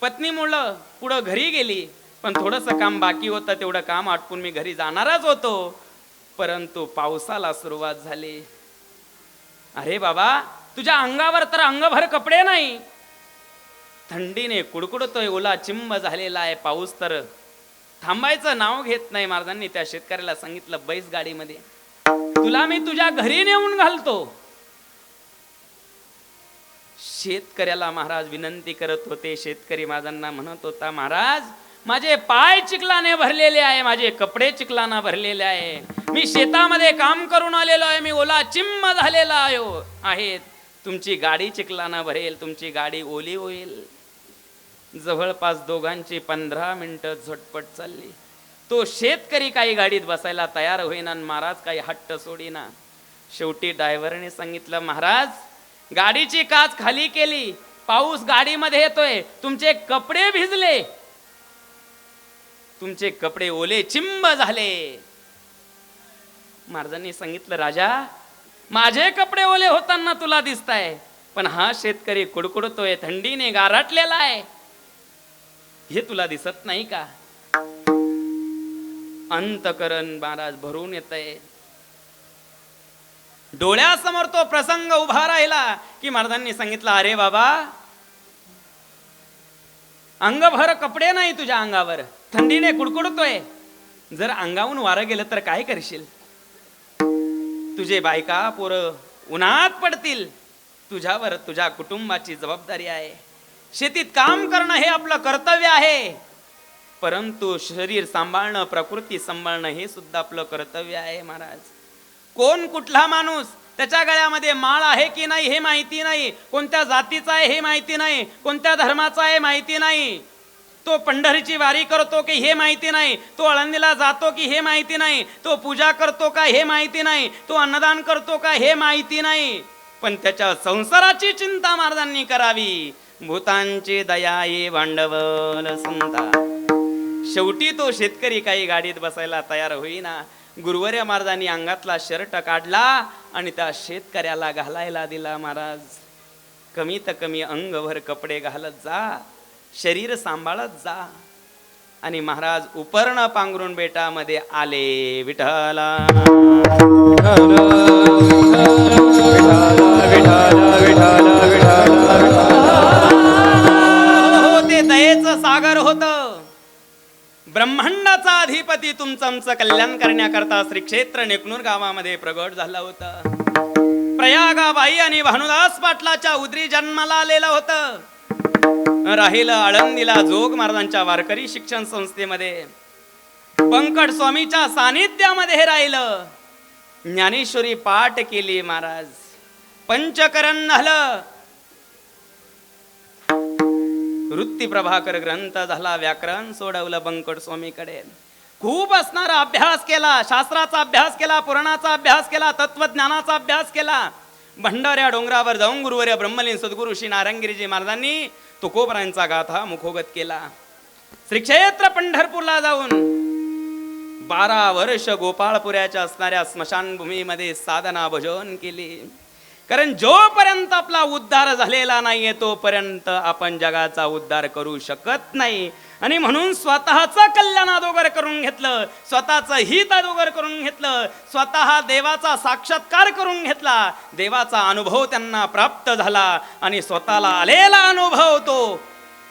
पत्नी मुलं पुढं घरी गेली, पण थोडंसं काम बाकी होतं. तेवढं काम आटपून मी घरी जाणारच होतो, परंतु पावसाला सुरुवात झाली. अरे बाबा, तुझ्या अंगावर तर अंगभर कपडे नाही. थंडीने कुडकुडतोय, ओला चिंब झालेला आहे. पाऊस तर थांबायचं नाव घेत नाही. महाराजांनी त्या शेतकऱ्याला सांगितलं, बैस गाडीमध्ये, तुला मी तुझ्या घरी नेऊन घालतो. शेतकऱ्याला महाराज विनंती करत होते. शेतकरी महाराजांना म्हणत होता, महाराज माझे पाय चिखलाने भरलेले आहे, माझे कपडे चिखलाने भरलेले आहे. मी शेतामध्ये काम करून आलेलो आहे, मी ओला चिंब झालेला आहे. तुमची गाडी चिखलाने भरेल, तुमची गाडी ओली होईल. जवळपास दोघांची 15 मिनिटं झटपट चालली. तो शेतकरी काही गाडीत बसायला तयार होईना, महाराज काही हट्ट सोडीना. शेवटी ड्रायव्हरने सांगितलं, महाराज गाडीची काच खाली केली, पाऊस गाडीमध्ये येतोय, तुमचे कपडे भिजले, तुमचे कपडे ओले चिंब झाले. महाराजांनी सांगितलं, राजा माझे कपडे ओले होताना तुला दिसताय, पण हा शेतकरी कुडकुडतोय, थंडीने गारटलेला आहे, हे तुला दिसत नाही का? अंतकरण महाराज भरून येतंय. डोळ्यासमोर तो प्रसंग उभा राहिला की महाराजांनी सांगितलं, अरे बाबा अंगभर कपडे नाही तुझ्या अंगावर, थंडीने कुडकुडतोय, जर अंगावून वारं गेलं तर काय करशील? तुझे बायका पोरं उन्हात पडतील, तुझ्यावर तुझ्या कुटुंबाची जबाबदारी आहे. शेतीत काम करणं हे आपलं कर्तव्य आहे, परंतु शरीर सांभाळणं, प्रकृती सांभाळणं हे सुद्धा आपलं कर्तव्य आहे. महाराज कोण कुठला माणूस, त्याच्या गळ्यामध्ये माळ आहे की नाही हे माहिती नाही, कोणत्या जातीचा आहे हे माहिती नाही, कोणत्या धर्माचा आहे माहिती नाही, तो पंढरीची वारी करतो की हे माहिती नाही, तो आळंदीला जातो की हे माहिती नाही, तो पूजा करतो का हे माहिती नाही, तो अन्नदान करतो का हे माहिती नाही, पण त्याच्या संसाराची चिंता महाराजांनी करावी. भूतांची दया ये भांडवल संता. शेवटी तो शेतकरी काही गाडीत बसायला तयार होईना. गुरुवर्य महाराजांनी अंगातला शर्ट काढला आणि त्या शेतकऱ्याला घालायला दिला. महाराज कमीत कमी अंगभर कपडे घालत जा, शरीर सांभाळत जा. आणि महाराज उपर्ण पांघरून बेटामध्ये आले. विठ्ठला ते दयेचं सागर होत. ब्रह्मांडाचा अधिपती तुमचं आमचं कल्याण करण्याकरता श्री क्षेत्र नेकनूर गावामध्ये प्रगट झाला होता. प्रयागाबाई आणि भानुदास पाटलाच्या उदरी जन्माला आलेलं होतं. राहिलं आळंदीला जोग महाराजांच्या वारकरी शिक्षण संस्थेमध्ये, पंकट स्वामीच्या सानिध्यामध्ये राहिलं. ज्ञानेश्वरी पाठ केली महाराज. पंचकरण झालं, वृत्ती प्रभाकर ग्रंथ झाला, व्याकरण सोडवलं बंकट स्वामीकडे. खूप असणारा अभ्यास केला, शास्त्राचा अभ्यास केला, पुराणाचा अभ्यास केला, तत्वज्ञानाचा अभ्यास केला. भंडाऱ्या डोंगरावर जाऊन गुरुवर्य ब्रह्मलीन सद्गुरु श्री नारायणगिरीजी महाराजांनी तुकोबरांचा गाथा मुखोगत केला. श्री क्षेत्र पंढरपूरला जाऊन 12 वर्ष गोपाळपुऱ्याच्या असणाऱ्या स्मशानभूमीमध्ये साधना भजन केली. कारण जोपर्यंत आपला उद्धार झालेला नाहीये तोपर्यंत आपण जगाचा उद्धार करू शकत नाही. आणि म्हणून स्वतःचं कल्याण अगोदर करून घेतलं, स्वतःचं हित अगोदर करून घेतलं, स्वतः देवाचा साक्षात्कार करून घेतला. देवाचा अनुभव त्यांना प्राप्त झाला आणि स्वतःला आलेला अनुभव तो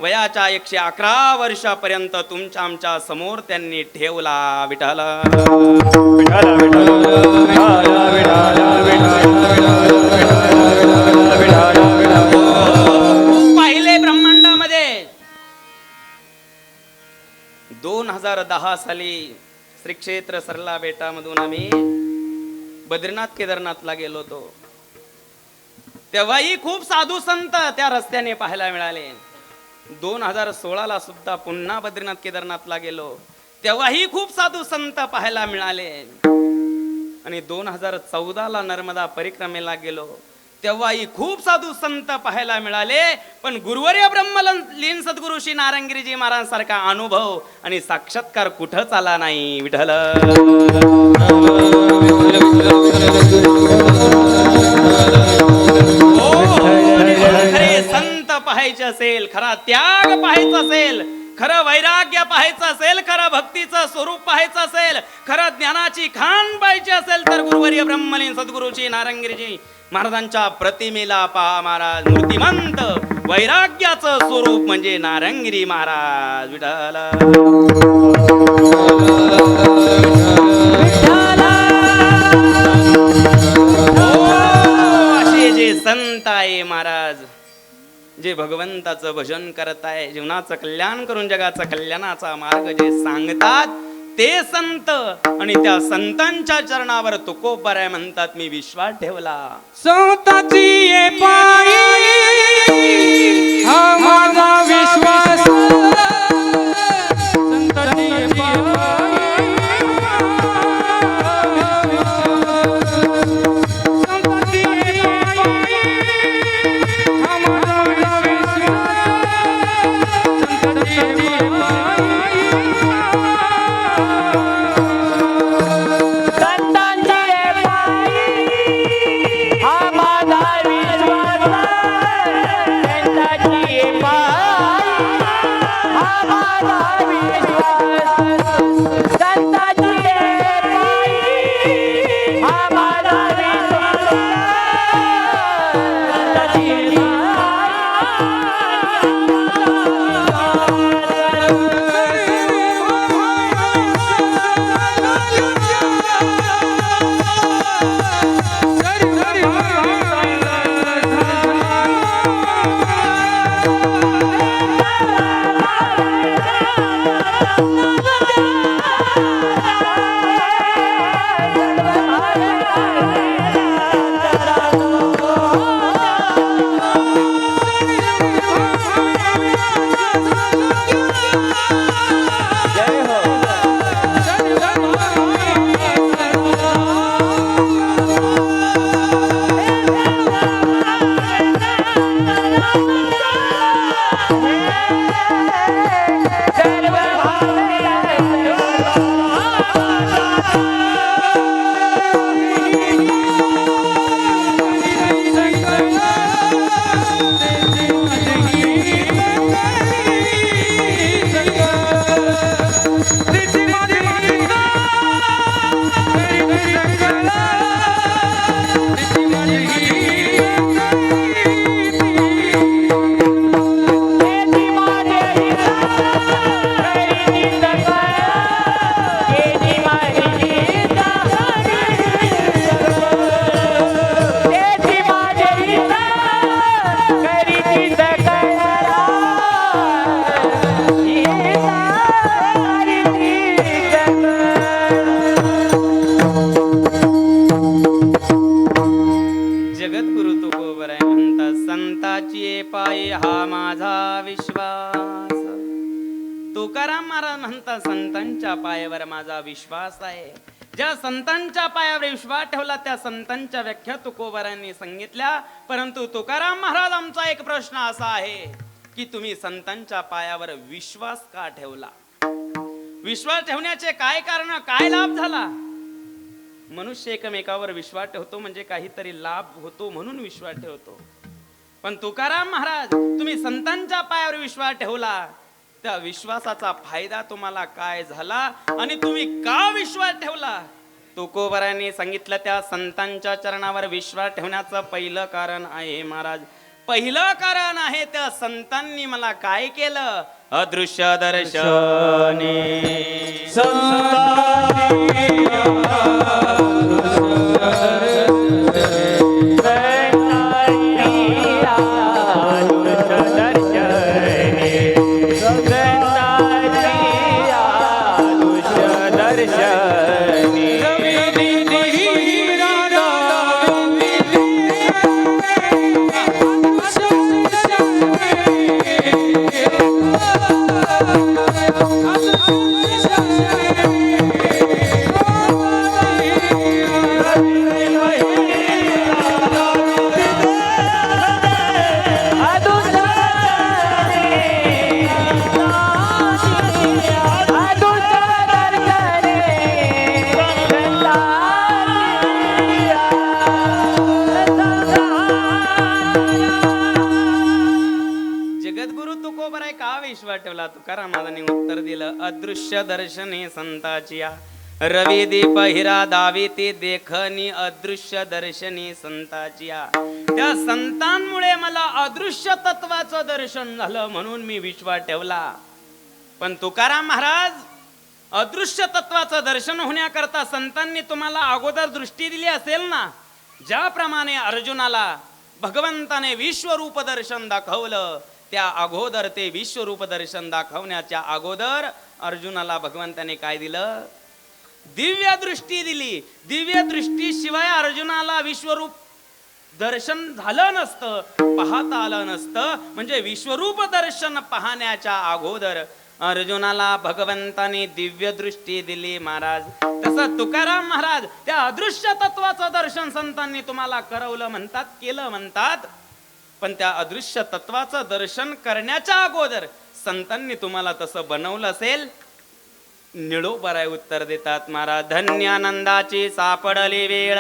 वयाच्या 111 वर्षापर्यंत तुमच्या आमच्या समोर त्यांनी ठेवला. विठाला पाहिले ब्रह्मांडामध्ये 2010 साली श्री क्षेत्र सरला बेटामधून आम्ही बद्रीनाथ केदारनाथला गेलो होतो. तेव्हाही खूप साधू संत त्या रस्त्याने पाहायला मिळाले. 2016ला सुद्धा पुन्हा बद्रीनाथ केदारनाथला गेलो, तेव्हाही खूप साधू संत पाहायला मिळाले. आणि 2014ला नर्मदा परिक्रमेला गेलो, तेव्हाही खूप साधू संत पाहायला मिळाले. पण गुरुवर्य ब्रह्मलीन सद्गुरु श्री नारायणगिरीजी महाराज सारखा अनुभव आणि साक्षात्कार कुठंच आला नाही. विठ्ठल खरे संत पाहायचे असेल, खरा त्याग पाहायचा असेल, खरं वैराग्य पाहायचं असेल, खरं भक्तीचं स्वरूप पाहायचं असेल, खरं ज्ञानाची खाण पाहायची असेल तर गुरुवर्य ब्रह्मलीन सद्गुरुजी नारायणगिरीजी महाराजांच्या प्रतिमेला पहा. महाराज मूर्तिमंत वैराग्याचं स्वरूप म्हणजे नारायणगिरी महाराज. विठ्ठल असे जे संत आहे महाराज, जे भगवंताचं भजन करत आहे, जीवनाचं कल्याण करून जगाचा कल्याणाचा मार्ग जे सांगतात ते संत. आणि त्या संतांच्या चरणावर तुकोबराय म्हणतात मी विश्वास ठेवला. संताची ये पायी हा माझा विश्वास. संताची ये पायी संताची ये पायी हा माझा विश्वास. संताची ये पायी करता संतांच्या पायावर माझा विश्वास आहे. ज्या संतांच्या पायावर विश्वास ठेवला त्या संतांच्या व्याख्या तुकोबारांनी सांगितल्या. परंतु तुकाराम महाराज, आमचा एक प्रश्न असा आहे की तुम्ही संतांच्या पायावर विश्वास का ठेवला? विश्वास ठेवण्याचे काय कारण, काय लाभ झाला? मनुष्य एकमेकावर विश्वास ठेवतो म्हणजे काहीतरी लाभ होतो म्हणून विश्वास ठेवतो. पण तुकाराम महाराज, तुम्ही संतांच्या पायावर विश्वास ठेवला, त्या विश्वासाचा फायदा तुम्हाला काय झाला आणि तुम्ही का विश्वास ठेवला? तुकोबारांनी सांगितलं, त्या संतांच्या चरणावर विश्वास ठेवण्याचं पहिलं कारण आहे महाराज, पहिलं कारण आहे त्या संतांनी मला काय केलं? अदृश्य दर्शने ठेवला. तुकाराम महाराजांनी उत्तर दिलं, अदृश्य दर्शने संताचिया रवी दीप हिरा दावी ते देखनी अदृश्य दर्शनी संताचिया. त्या संतांमुळे मला अदृश्य तत्वाचं दर्शन झालं म्हणून मी विश्वास ठेवला. पण तुकाराम महाराज, अदृश्य तत्वाचं दर्शन होण्याकरता संतांनी तुम्हाला अगोदर दृष्टी दिली असेल ना. ज्याप्रमाणे अर्जुनाला भगवंताने विश्वरूप दर्शन दाखवलं, त्या अगोदर ते विश्वरूप दर्शन दाखवण्याच्या अगोदर अर्जुनाला भगवंताने काय दिलं? दिव्य दृष्टी दिली. दिव्य दृष्टी शिवाय अर्जुनाला विश्वरूप दर्शन झालं नसतं, पाहता आलं नसतं. म्हणजे विश्वरूप दर्शन पाहण्याच्या अगोदर अर्जुनाला भगवंताने दिव्य दृष्टी दिली महाराज. तसं तुकाराम महाराज, त्या अदृश्य तत्वाचं दर्शन संतांनी तुम्हाला करवलं म्हणतात, केलं म्हणतात. पण त्या अदृश्य तत्वाचं दर्शन करण्याच्या अगोदर संतांनी तुम्हाला तसं बनवलं असेल. निळोबाराय उत्तर देतात महाराज, धन्यानंदाची सापडली वेळ,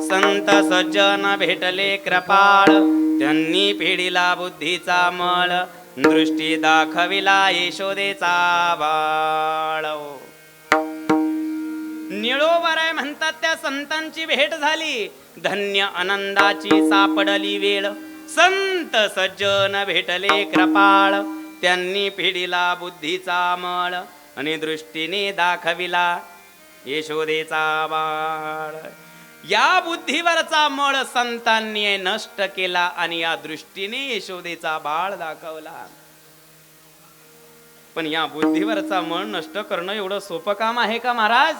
संत सज्जन भेटले कृपाळ, त्यांनी फेडिला बुद्धीचा मळ, दृष्टी दाखविला यशोदेचा बाळ. निळोबाराय म्हणतात, त्या संतांची भेट झाली, धन्य आनंदाची सापडली वेळ, संत सज्जन भेटले कृपाळ, त्यांनी फेडिला बुद्धीचा मळ, आणि दृष्टीने दाखविला यशोदेचा बाळ. या बुद्धीवरचा मळ संतांनी नष्ट केला आणि या दृष्टीने यशोदेचा बाळ दाखवला. पण या बुद्धीवरचा मळ नष्ट करणं एवढं सोपं काम आहे का महाराज?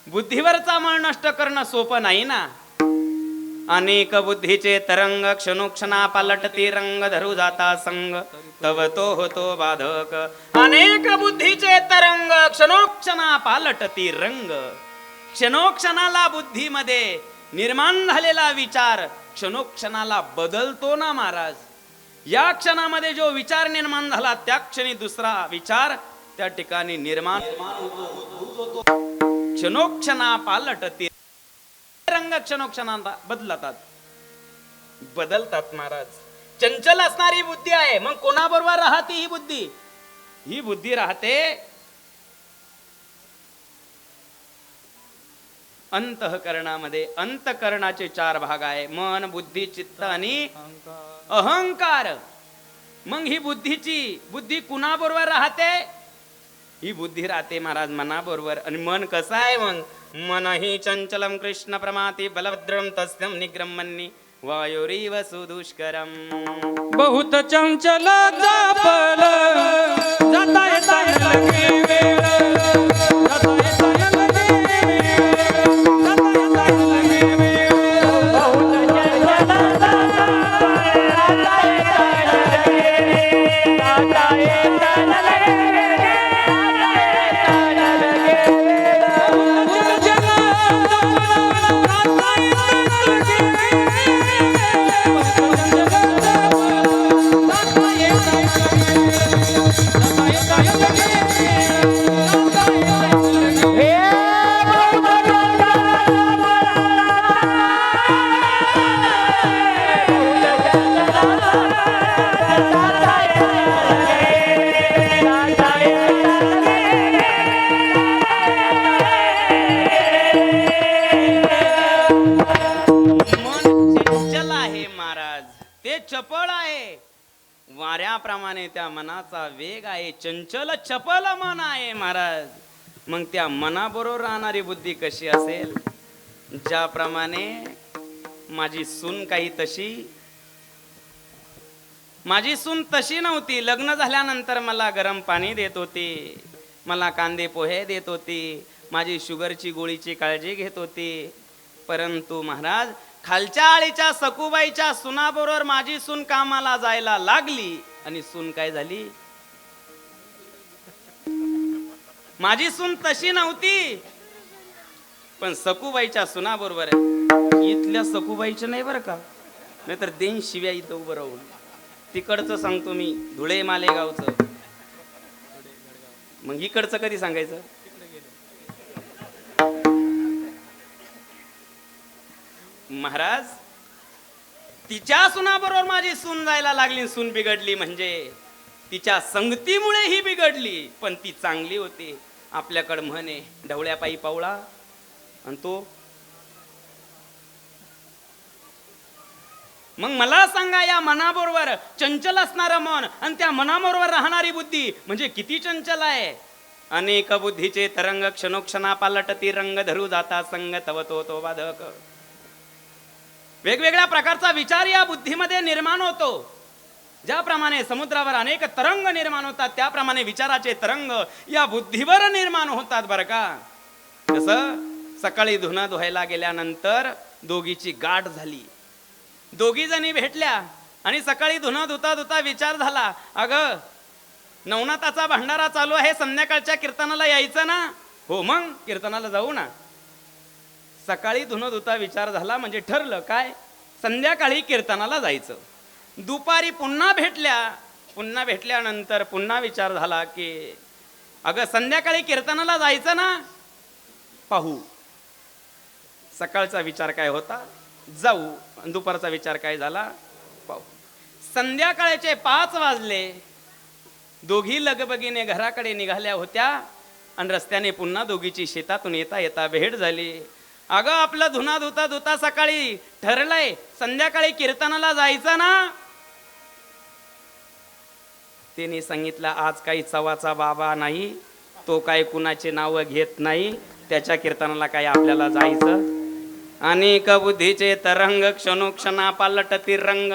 बुद्धीवरचा मळ नष्ट करणं सोपं नाही ना. अनेक बुद्धीचे तरंग क्षणोक्षणा पालटती रंग, धरू जाता संग तव तो होतो बाधक. अनेक बुद्धीचे तरंग क्षणोक्षणा पालटती रंग. क्षणोक्षणाला बुद्धीमध्ये निर्माण झालेला विचार क्षणोक्षणाला बदलतो ना महाराज. या क्षणामध्ये जो विचार निर्माण झाला त्या क्षणी दुसरा विचार त्या ठिकाणी निर्माण होतो. क्षणोक्षणा पालटती रंग क्षणोक्षणाला बदलतात महाराज. चंचल असणारी बुद्धी आहे, मग कोणाबरोबर राहते ही बुद्धी? ही बुद्धी राहते अंतःकरणामध्ये. अंतःकरणाचे 4 भाग आहे, मन, बुद्धी, चित्त आणि अहंकार. मग ही बुद्धी कुणाबरोबर राहते? ही बुद्धी राहते महाराज मनाबरोबर. आणि मन कसं आहे? मग मन ही चंचलम कृष्ण प्रमाती बलभद्रम तस्यम निग्रमन्नी वायुरीव सुदुष्करम. बहुत चंचल जापल जाता येता लगे वेळ, जाता येता लगे वेळ, जाता येता लगे वेळ. बहुत चंचल जापल जाता येता लगे वेळ, जाता येता लगे वेळ. चपळ आहे, वाऱ्याप्रमाणे त्या मनाचा वेग आहे, चंचल चपल मन आहे महाराज. मग त्या मनाबरोबर राहणारी बुद्धी कशी असेल? ज्याप्रमाणे माझी सून तशी नव्हती. लग्न झाल्यानंतर मला गरम पाणी देत होती, मला कांदे पोहे देत होती, माझी शुगरची गोळीची काळजी घेत होती. परंतु महाराज, खालच्या आळीच्या सखूबाईच्या सुनाबरोबर माझी सून कामाला जायला लागली आणि सून काय झाली? माझी सून तशी नव्हती, पण सखूबाईच्या सुनाबरोबर इथल्या सखूबाईच्या नाही बरं का, नाहीतर देन शिव्या इथं उभं राहून. तिकडचं सांगतो मी, धुळे मालेगावचं. मग इकडचं कधी सांगायचं? महाराज, तिच्या सुनाबरोबर माझी सून जायला लागली. सून बिघडली म्हणजे तिच्या संगतीमुळे ही बिघडली, पण ती चांगली होती. आपल्याकडे म्हणे, ढवळ्या पायी पावळा. आणि तो मग मला सांगा, या मनाबरोबर चंचल असणारं मन आणि त्या मनाबरोबर राहणारी बुद्धी म्हणजे किती चंचल आहे. अनेक बुद्धीचे तरंग क्षणोक्षणा पालटती रंग, धरू जाता संग तव तो बाधक. वेगवेगळ्या प्रकारचा विचार या बुद्धीमध्ये निर्माण होतो. ज्याप्रमाणे समुद्रावर अनेक तरंग निर्माण होतात, त्याप्रमाणे विचाराचे तरंग या बुद्धीवर निर्माण होतात बरं का. जसं सकाळी धुणं धुवायला गेल्यानंतर दोघीची गाठ झाली, दोघी जणी भेटल्या आणि सकाळी धुणं धुता धुता विचार झाला, अगं नवनाथाचा भंडारा चालू आहे, संध्याकाळच्या कीर्तनाला यायचं ना? हो, मग कीर्तनाला जाऊ ना. सकाळी धुणं धुता विचार झाला म्हणजे ठरलं काय, संध्याकाळी कीर्तनाला जायचं. दुपारी पुन्हा भेटल्यानंतर पुन्हा विचार झाला की अगं संध्याकाळी कीर्तनाला जायचं ना? पाहू. सकाळचा विचार काय होता, जाऊ. दुपारचा विचार काय झाला, पाहू. संध्याकाळचे 5 वाजले. दोघी लगबगीने घराकडे निघाल्या होत्या आणि रस्त्याने पुन्हा दोघीची शेतातून येता येता भेट झाली. अगं आपलं धुना धुता धुता सकाळी ठरलंय संध्याकाळी कीर्तनाला जायचं ना? तिने सांगितलं, आज काही चवाचा बाबा नाही, तो काय कुणाचे नाव घेत नाही, त्याच्या कीर्तनाला काय आपल्याला जायचं? अनेक बुद्धीचे तरंग क्षणोक्षणा पालटती रंग,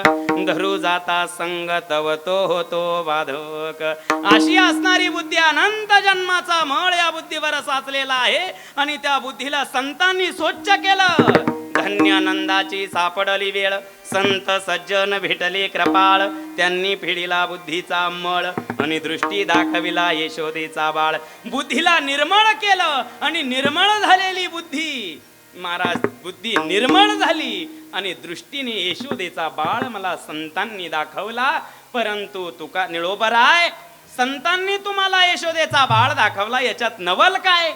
धरू जाता संग तव तो होतो बाधक. अशी असणारी बुद्धी, अनंत जन्माचा मळ या बुद्धीवर साचलेला आहे आणि त्या बुद्धीला संतांनी स्वच्छ केलं. धन्य नंदाची सापडली वेळ, संत सज्जन भेटले कृपाळ, त्यांनी फिडिला बुद्धीचा मळ आणि दृष्टी दाखविला यशोदेचा बाळ. बुद्धीला निर्मळ केलं आणि निर्मळ झालेली बुद्धी महाराज, बुद्धी निर्मळ झाली आणि दृष्टीने यशोदेचा बाळ मला संतांनी दाखवला. परंतु तुका निळोबराय, संतांनी तुम्हाला यशोदेचा बाळ दाखवला, याच्यात नवल काय?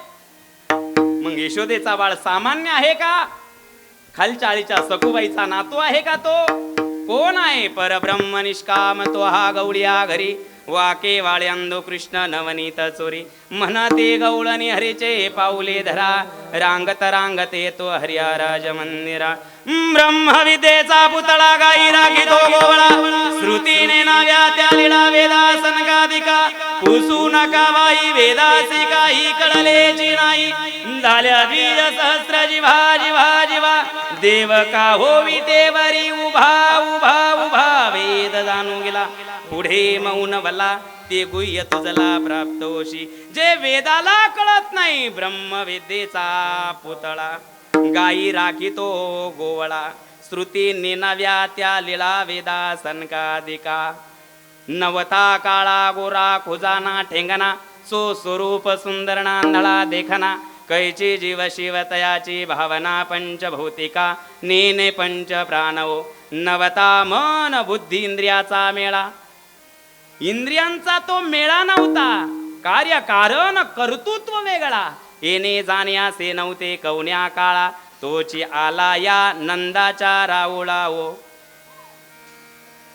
मग यशोदेचा बाळ सामान्य आहे का? खालच्या आळीच्या सखूबाईचा नातू आहे का? तो कोण आहे? परब्रह्म निष्काम तो हा गवळ्या घरी, वाके वाळ्यांदो कृष्ण नवनीत चोरी. म्हणते गवळणी हरीचे पाऊले धरा, रांगत रांगते तो हरिया राज मंदिरा. ब्रह्मविद्येचा पुतळा गाई राखितो गोवळा, श्रुतीने नाव्या त्या लिळा वेदा सनकादिका. पुसू नका बाई वेदासी काही कळलेची नाही, झाल्या बीज सहस्र जिव्हा जिव्हा जिव्हा. देव का होवी तेवरी उभा उभा उभा, वेद जाणू गेला पुढे मौन भला, ते गुह्य तुझला प्राप्त होशी. जे वेदाला कळत नाही, ब्रह्मविद्येचा पुतळा गाई राखितो गोवळा, श्रुती निनाव्या त्या लीळा वेदा सनकादिका. नवता काळा गोरा खुजाना ठेंगना, सो स्वरूप सुंदर नांदळा देखना. कैची जीव शिव तयाची भावना पंचभौतिका, नेने पंच प्राणवो. नवता मन बुद्धी इंद्रियाचा मेळा, इंद्रियांचा तो मेळा नव्हता, कार्य कारण कर्तृत्व वेगळा. येणे जाण्यासे नव्हते कवन्या काळा, तोची आला या नंदाच्या राऊळा. ओ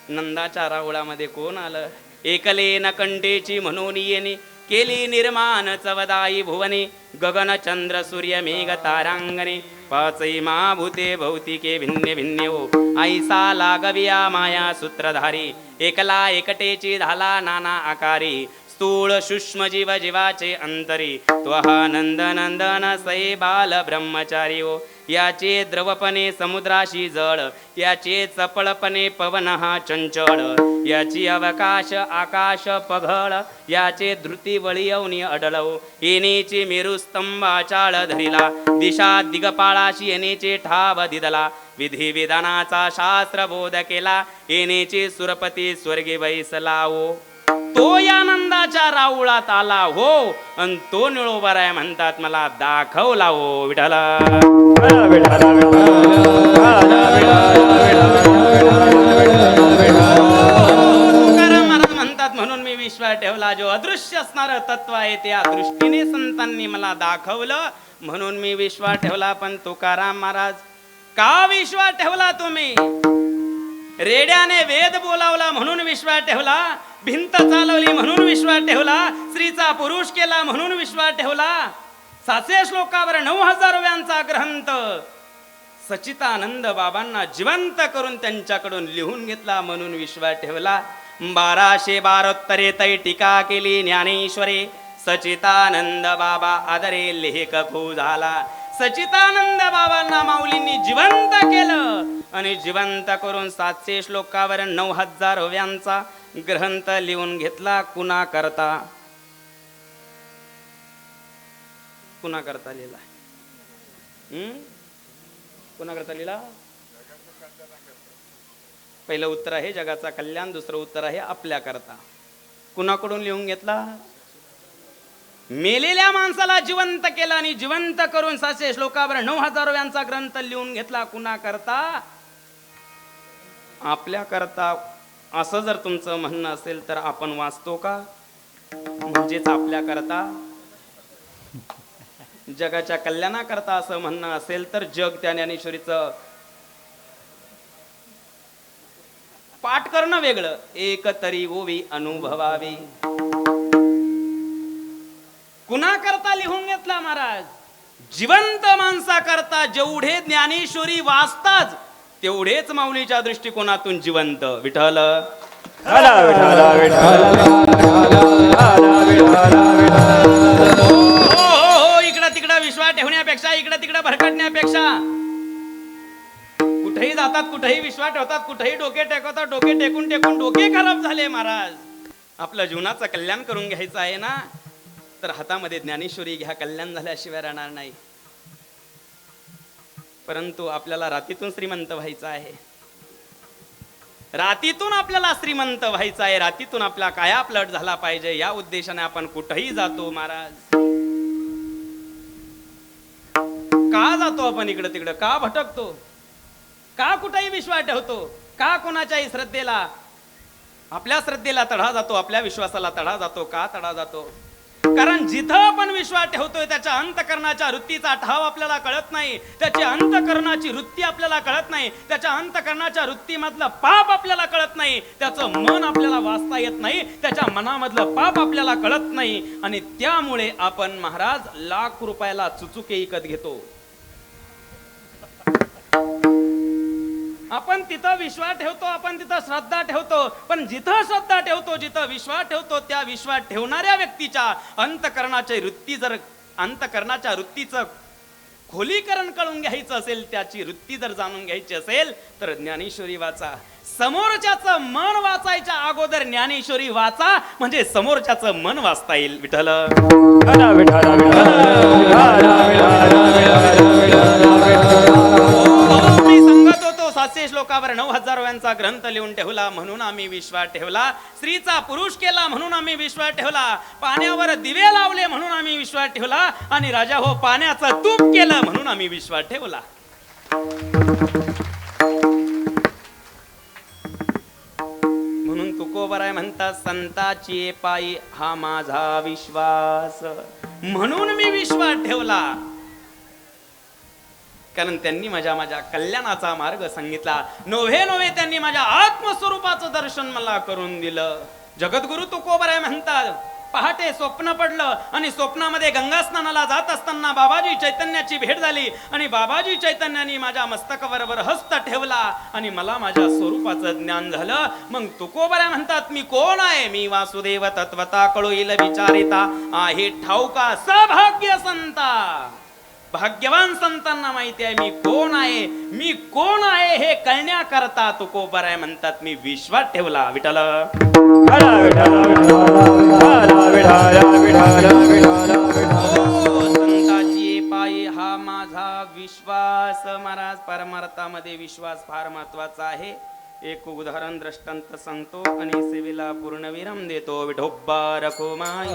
नंदाच्या राऊळामध्ये कोण आलं? एकले न कंटेची म्हणून येणे, केली निर्माण चवदाई भुवने गगन चंद्र सूर्य मेघ तारांगणे पाचई महाभूते भौतिके भिन्ने भिन्ने हो ऐसा लागविया माया सूत्रधारी एकला एकटेची झाला नाना आकारी स्थूळ सूक्ष्म जीव जीवाचे अंतरी त्वहा नंद नंदन सै बाल ब्रह्मचारी हो याचे द्रवपणे समुद्राशी जळ याचे चपळपणे पवन हा चंचळ याची अवकाश आकाश पघळ याचे धृती वळियवनी अडळव येनेचे मेरुस्तंभा चाळ धरिला दिशा दिगपाळाशी येनेचे ठाव दिदला विधी विधानाचा शास्त्र बोध केला येनेचे सुरपती स्वर्गी बैसलावो तो या नंदाच्या राऊळात आला हो अन तो निळोबाराय म्हणतात मला दाखवला हो विठाला तुकाराम महाराज म्हणतात म्हणून मी विश्वास ठेवला जो अदृश्य असणार तत्व आहे त्या दृष्टीने संतांनी मला दाखवलं म्हणून मी विश्वास ठेवला पण तुकाराम महाराज का विश्वास ठेवला तुम्ही रेड्याने वेद बोलावला म्हणून विश्वास ठेवला भिंत चालवली म्हणून विश्वास ठेवला स्त्रीचा पुरुष केला म्हणून विश्वास ठेवला 700 श्लोकावर 9000 व्यांचा ग्रंथ सच्चिदानंद बाबांना जिवंत करून त्यांच्याकडून लिहून घेतला म्हणून विश्वास ठेवला 1212 तै टीका केली ज्ञानेश्वरे सच्चिदानंद बाबा आदरे लेख खू झाला सच्चिदानंद बाबांना माऊलींनी जिवंत केलं आणि जिवंत करून 700 श्लोकावर 9000 व्यांचा ग्रंथ लिहून घेतला कुणा करता लिहिला कुणा करता लिहिला पहिलं उत्तर आहे जगाचा कल्याण दुसरं उत्तर आहे आपल्या करता कुणाकडून लिहून घेतला मेलेल्या माणसाला जिवंत केलं आणि जिवंत करून 700 श्लोकावर 9000 व्यांचा ग्रंथ लिहून घेतला कुणा करता आपल्या करता असं जर तुमचं म्हणणं असेल तर आपण वाचतो का म्हणजेच आपल्या करता जगाच्या कल्याणाकरता असं म्हणणं असेल तर जग त्या ज्ञानेश्वरीचं पाठ करणं वेगळं एक तरी ओवी अनुभवावी कुणा करता लिहून घेतला महाराज जिवंत माणसा करता जेवढे ज्ञानेश्वरी वाचताच तेवढेच माऊलीच्या दृष्टिकोनातून जिवंत विठ्ठल इकडं तिकडं विश्वास ठेवण्यापेक्षा इकडं तिकडं भरकटण्यापेक्षा कुठेही जातात कुठेही विश्वास ठेवतात कुठेही डोके टेकवतात डोके टेकून टेकून डोके खराब झाले महाराज आपल्या जीवनाचं कल्याण करून घ्यायचं आहे ना तर हातामध्ये ज्ञानेश्वरी घ्या कल्याण झाल्याशिवाय राहणार नाही परंतु आपल्याला रातीतून श्रीमंत व्हायचं आहे रातीतून आपल्याला श्रीमंत व्हायचं आहे रातीतून आपला कायापलट झाला पाहिजे या उद्देशाने आपण कुठेही जातो महाराज का जातो आपण इकडं तिकडं का भटकतो का कुठेही विश्वास ठेवतो का कोणाच्याही श्रद्धेला आपल्या श्रद्धेला तडा जातो आपल्या विश्वासाला तडा जातो का तडा जातो कारण जिथं आपण विश्वास ठेवतोय त्याच्या अंतकरणाच्या वृत्तीचा ठाव आपल्याला कळत नाही त्याची अंतकरणाची वृत्ती आपल्याला कळत नाही त्याच्या अंतकरणाच्या वृत्तीमधलं पाप आपल्याला कळत नाही त्याचं मन आपल्याला वाचता येत नाही त्याच्या मनामधलं पाप आपल्याला कळत नाही आणि त्यामुळे आपण महाराज लाख रुपयाला चुचुके विकत घेतो आपण तिथं विश्वास ठेवतो आपण तिथं श्रद्धा ठेवतो पण जिथं श्रद्धा ठेवतो जिथं विश्वास ठेवतो त्या विश्वास ठेवणाऱ्या व्यक्तीच्या अंतकरणाची वृत्ती जर अंतकरणाच्या वृत्तीचं खोलीकरण करून घ्यायचं असेल त्याची वृत्ती जर जाणून घ्यायची असेल तर ज्ञानेश्वरी वाचा समोरच्याचं मन वाचायच्या अगोदर ज्ञानेश्वरी वाचा म्हणजे समोरच्याचं मन वाचता येईल विठ्ठल मी सांगत होतो 700 श्लोकावर 9000 व्यांचा ग्रंथ लिहून ठेवला म्हणून आम्ही विश्वास ठेवला स्त्रीचा पुरुष केला म्हणून आम्ही विश्वास ठेवला पाण्यावर दिवे लावले म्हणून आम्ही विश्वास ठेवला आणि राजा हो पाण्याचं तूप केलं म्हणून आम्ही विश्वास ठेवला म्हणून तुकोबराय म्हणतात संताची पायी हा माझा विश्वास म्हणून मी विश्वास ठेवला कारण त्यांनी माझ्या कल्याणाचा मार्ग सांगितला नोव्हे त्यांनी माझ्या आत्मस्वरूपाचं दर्शन मला करून दिलं जगद्गुरु तुकोबराय म्हणतात पहाटे स्वप्न पडलं आणि स्वप्नामध्ये गंगा स्नानाला जात असताना बाबाजी चैतन्याची भेट झाली आणि बाबाजी चैतन्याने माझ्या मस्तकावर हस्त ठेवला आणि मला माझ्या स्वरूपाचं ज्ञान झालं. मग तुकोबऱ्या म्हणतात, मी कोण आहे? मी वासुदेव तत्वता कळोईल विचारिता आहे ठाऊका सौभाग्य संता. भाग्यवान संतांना माहिती आहे मी कोण आहे. मी कोण आहे हे कळण्याकरता तुकोबऱ्या म्हणतात मी विश्वास ठेवला. विठ्ठल संताची पायी हा माझा विश्वास. महाराज परमार्थामध्ये विश्वास फार महत्वाचा आहे. एक उदाहरण दृष्टांत सांगतो आणि सेवेला पूर्णविराम देतो. विठोबा रखुमाई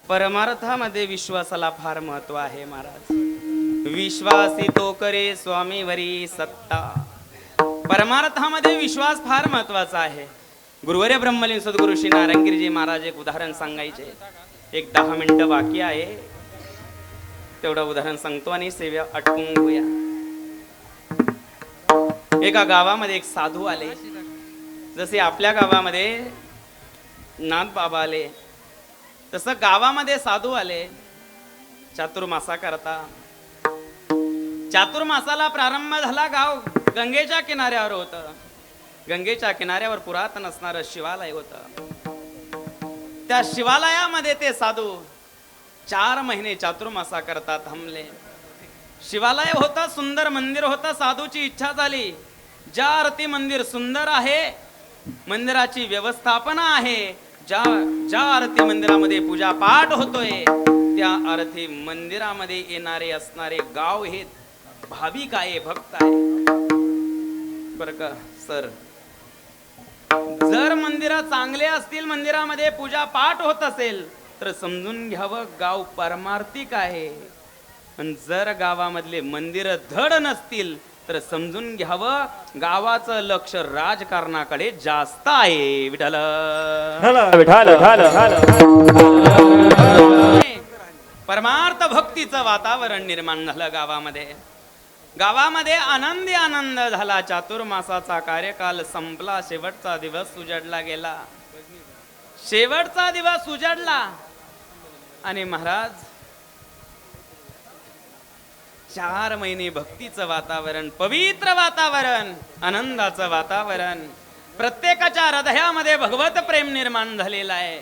परमार्थामध्ये विश्वासाला फार महत्व आहे महाराज. विश्वासी तो करे स्वामीवरी सत्ता. परमार्थामध्ये विश्वास फार महत्वाचा आहे. गुरुवर्य ब्रह्मलीन सद्गुरु श्री नारायणगिरीजी महाराज एक उदाहरण सांगायचे. एक 10 मिनिटं बाकी आहे, तेवढं उदाहरण सांगतो आणि सेवा आटपून घेऊया. एका गावामध्ये एक साधू आले. जसे आपल्या गावामध्ये नाथ बाबा आले, तसं गावामध्ये साधू आले. चातुर्मासा करता. चातुर्मासाला प्रारंभ झाला. गाव गंगेच्या किनाऱ्यावर होतं. गंगेच्या किनाऱ्यावर पुरातन असणारं शिवालय होतं. त्या शिवालयामध्ये ते साधू 4 महिने चातुर्मासा करता थांबले. शिवालय होता, सुंदर मंदिर होतं. साधूची इच्छा झाली, ज्या अर्थी मंदिर सुंदर आहे, मंदिराची व्यवस्थापना आहे, ज्या अर्थी मंदिरामध्ये पूजा पाठ होतोय, त्या अर्थी मंदिरामध्ये येणारे असणारे गाव हे भाविक आहे, भक्त आहे. बर का सर, जर मंदिर चांगले असतील, मंदिरामध्ये पूजा पाठ होत असेल, तर समजून घ्यावं गाव परमार्थिक आहे. आणि जर गावामधले मंदिर धड नसतील, तर समजून घ्यावं गावाचं लक्ष राजकारणाकडे जास्त आहे. विठ्ठल विठाल परमार्थ भक्तीचं वातावरण निर्माण झालं गावामध्ये. गावामध्ये आनंदी आनंद झाला. चातुर्मासाचा कार्यकाल संपला. शेवटचा दिवस उजाडला गेला. शेवटचा दिवस उजाडला आणि महाराज 4 महिने भक्तीचं वातावरण, पवित्र वातावरण, आनंदाचं वातावरण, प्रत्येकाच्या हृदयामध्ये भगवत प्रेम निर्माण झालेलं आहे.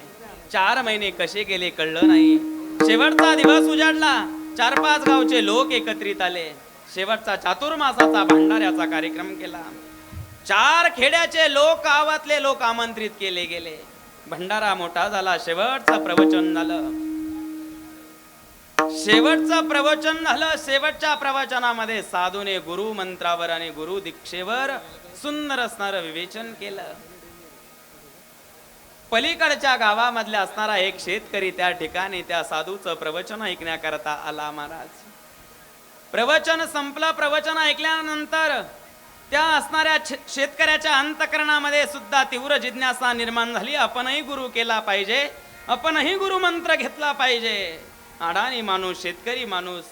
4 महिने कसे गेले कळलं नाही. शेवटचा दिवस उजाडला. 4-5 गावचे लोक एकत्रित आले. शेवटचा चातुर्मासाचा भंडाऱ्याचा कार्यक्रम केला. 4 खेड्याचे लोक, गावातले लोक आमंत्रित केले गेले. भंडारा मोठा झाला. शेवटचं प्रवचन झालं. शेवटचं प्रवचन झालं. शेवटच्या प्रवचनामध्ये साधूने गुरु मंत्रावर आणि गुरु दीक्षेवर सुंदर असणारं विवेचन केलं. पलीकडच्या गावामधल्या असणारा एक शेतकरी त्या ठिकाणी त्या साधूचं प्रवचन ऐकण्याकरता आला. महाराज, प्रवचन संपलं. प्रवचन ऐकल्यानंतर त्या असणाऱ्या शेतकऱ्याच्या अंतकरणामध्ये सुद्धा तीव्र जिज्ञासा निर्माण झाली. आपणही गुरु केला पाहिजे, आपणही गुरु मंत्र घेतला पाहिजे. अडाणी माणूस, शेतकरी माणूस,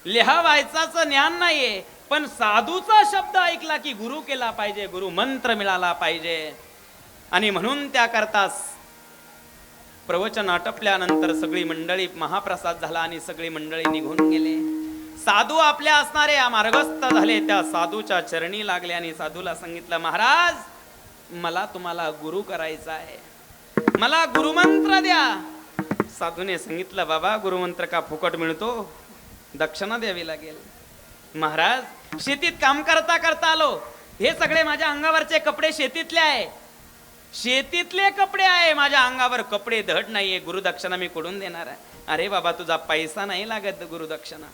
लिहावायचाच ज्ञान नाहीये, पण साधूचा शब्द ऐकला की गुरु केला पाहिजे, गुरु मंत्र मिळाला पाहिजे. आणि म्हणून त्याकरता प्रवचन आटपल्यानंतर सगळी मंडळी, महाप्रसाद झाला आणि सगळी मंडळी निघून गेले. साधू आपल्या असणारे मार्गस्थ झाले. त्या साधूच्या चरणी लागले आणि साधूला सांगितलं, महाराज मला तुम्हाला गुरु करायचा आहे, मला गुरुमंत्र द्या. साधूने सांगितलं, बाबा गुरुमंत्र का फुकट मिळतो, दक्षिणा द्यावी लागेल. महाराज शेतीत काम करता करता आलो, हे सगळे माझ्या अंगावरचे कपडे शेतीतले आहे, शेतीतले कपडे आहे, माझ्या अंगावर कपडे धड नाहीये, गुरुदक्षिणा मी कुठून देणार आहे. अरे बाबा तुझा पैसा नाही लागत गुरुदक्षिणा.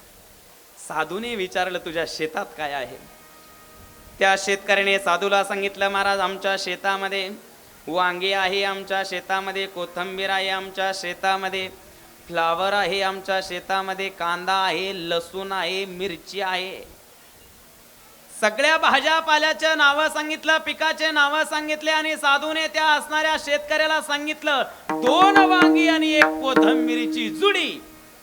साधूने विचारलं, तुझ्या शेतात काय आहे? त्या शेतकऱ्याने साधूला सांगितलं, महाराज आमच्या शेतामध्ये वांगे आहे, आमच्या शेतामध्ये कोथिंबीर आहे, आमच्या शेतामध्ये फ्लावर आहे, आमच्या शेतामध्ये कांदा आहे, लसूण आहे, मिरची आहे. सगळ्या भाज्यापाल्याचे नावं सांगितलं, पिकाचे नावं सांगितले आणि साधूने त्या असणाऱ्या शेतकऱ्याला सांगितलं, 2 वांगी आणि 1 कोथिंबीरची जुडी.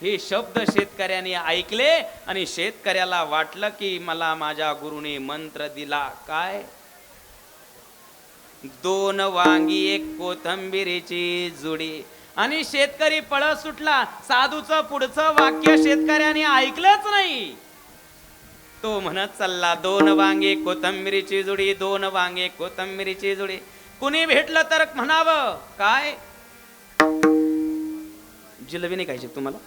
हे शब्द शेतकऱ्याने ऐकले आणि शेतकऱ्याला वाटलं की मला माझ्या गुरुने मंत्र दिला. काय? 2 वांगी 1 कोथिंबीरची जुडी. आणि शेतकरी पळत सुटला. साधूचं पुढचं वाक्य शेतकऱ्याने ऐकलंच नाही. तो म्हणत चालला, 2 वांगे कोथिंबीरची जुडी, 2 वांगे कोथिंबीरची जुडी. कुणी भेटलं तर म्हणावं, काय जिलेबी नाही खायची तुम्हाला?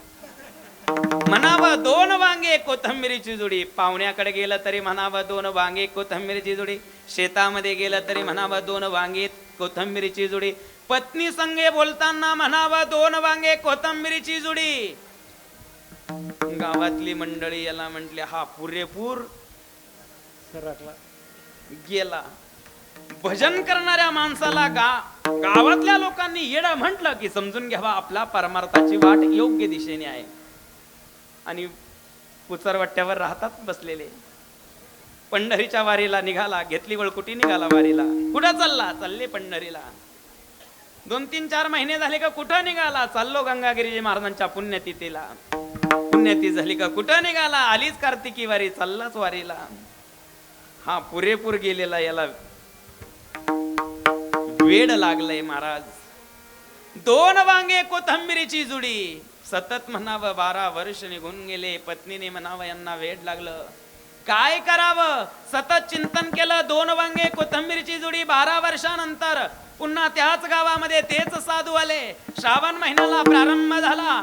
म्हणावं 2 वांगे कोथिंबीरची जुडी. पाहुण्याकडे गेलं तरी म्हणावं 2 वांगे कोथिंबीरची जुडी. शेतामध्ये गेलं तरी म्हणावं 2 वांगे कोथिंबीरची जुडी. पत्नी संगे बोलताना म्हणावं 2 वांगे कोथिंबीरची जुडी. गावातली मंडळी याला म्हटले, हा पुरेपूर गेला. भजन करणाऱ्या माणसाला गावातल्या लोकांनी येडं म्हटलं की समजून घ्यावा आपला परमार्थाची वाट योग्य दिशेने आहे. आणि पुचरवट्ट्यावर राहतात बसलेले. पंढरीच्या वारीला निघाला, घेतली वळकुटी, निघाला वारीला. कुठं चालला? चालले पंढरीला. 2-3-4 महिने झाले का कुठं निघाला? चाललो गंगागिरीजी महाराजांच्या पुण्यतिथीला. पुण्यतिथी झाली का कुठं निघाला? आलीच कार्तिकी वारी, चाललाच वारीला. हा पुरेपूर गेलेला, याला वेड लागलंय महाराज. 2 वांगे कोथिंबीरची जुडी. सतत म्हणावं 12 वर्ष निघून गेले. पत्नीने म्हणावं यांना वेड लागलं, काय करावं. सतत चिंतन केलं. 2 वांगे कोथंबीरची जोडी 12 वर्षानंतर पुन्हा त्याच गावामध्ये तेच साधू आले. श्रावण महिन्याला प्रारंभ झाला.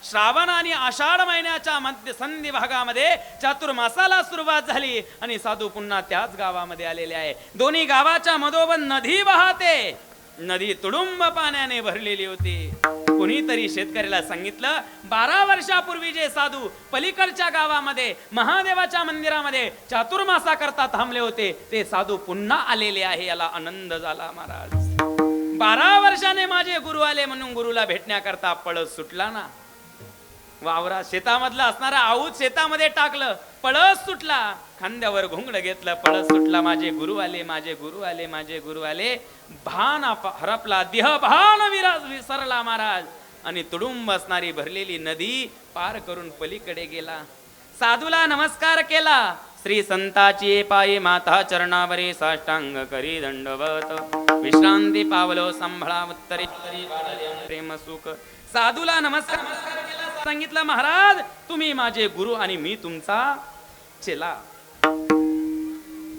श्रावण आणि आषाढ महिन्याच्या मध्य संधी भागामध्ये चातुर्मासाला सुरुवात झाली आणि साधू पुन्हा त्याच गावामध्ये आलेले आहे. दोन्ही गावाच्या मधोमध नदी वाहते. नदी तुडुंब पाण्याने भरलेली होती. कोणीतरी शेतकऱ्याला सांगितलं 12 वर्षापूर्वी जे साधू पलीकडच्या गावामध्ये महादेवाच्या मंदिरामध्ये चातुर्मासा करता थांबले होते ते साधू पुन्हा आलेले आहे. याला आनंद झाला. महाराज 12 वर्षाने माझे गुरु आले म्हणून गुरुला भेटण्याकरता पळस सुटला ना. वावरा शेतामधला असणारा आऊत शेतामध्ये टाकलं, पळस सुटला. खांद्यावर घोंगड घेतलं, पळस सुटला. माझे गुरु आले, माझे गुरु आले, माझे गुरु आले. भान हरपला, देह भान विसरला महाराज. आणि तुडुंब असणारी भरलेली नदी पार करून पलीकडे गेला. साधूला नमस्कार केला. श्री संताची पायी माता चरणावरी साष्टांग करी दंडवत. विश्रांती पावलो संभळा उत्तरी प्रेम सुख. साधूला नमस्कार केला. सांगितलं महाराज तुम्ही माझे गुरु आणि मी तुमचा चेला.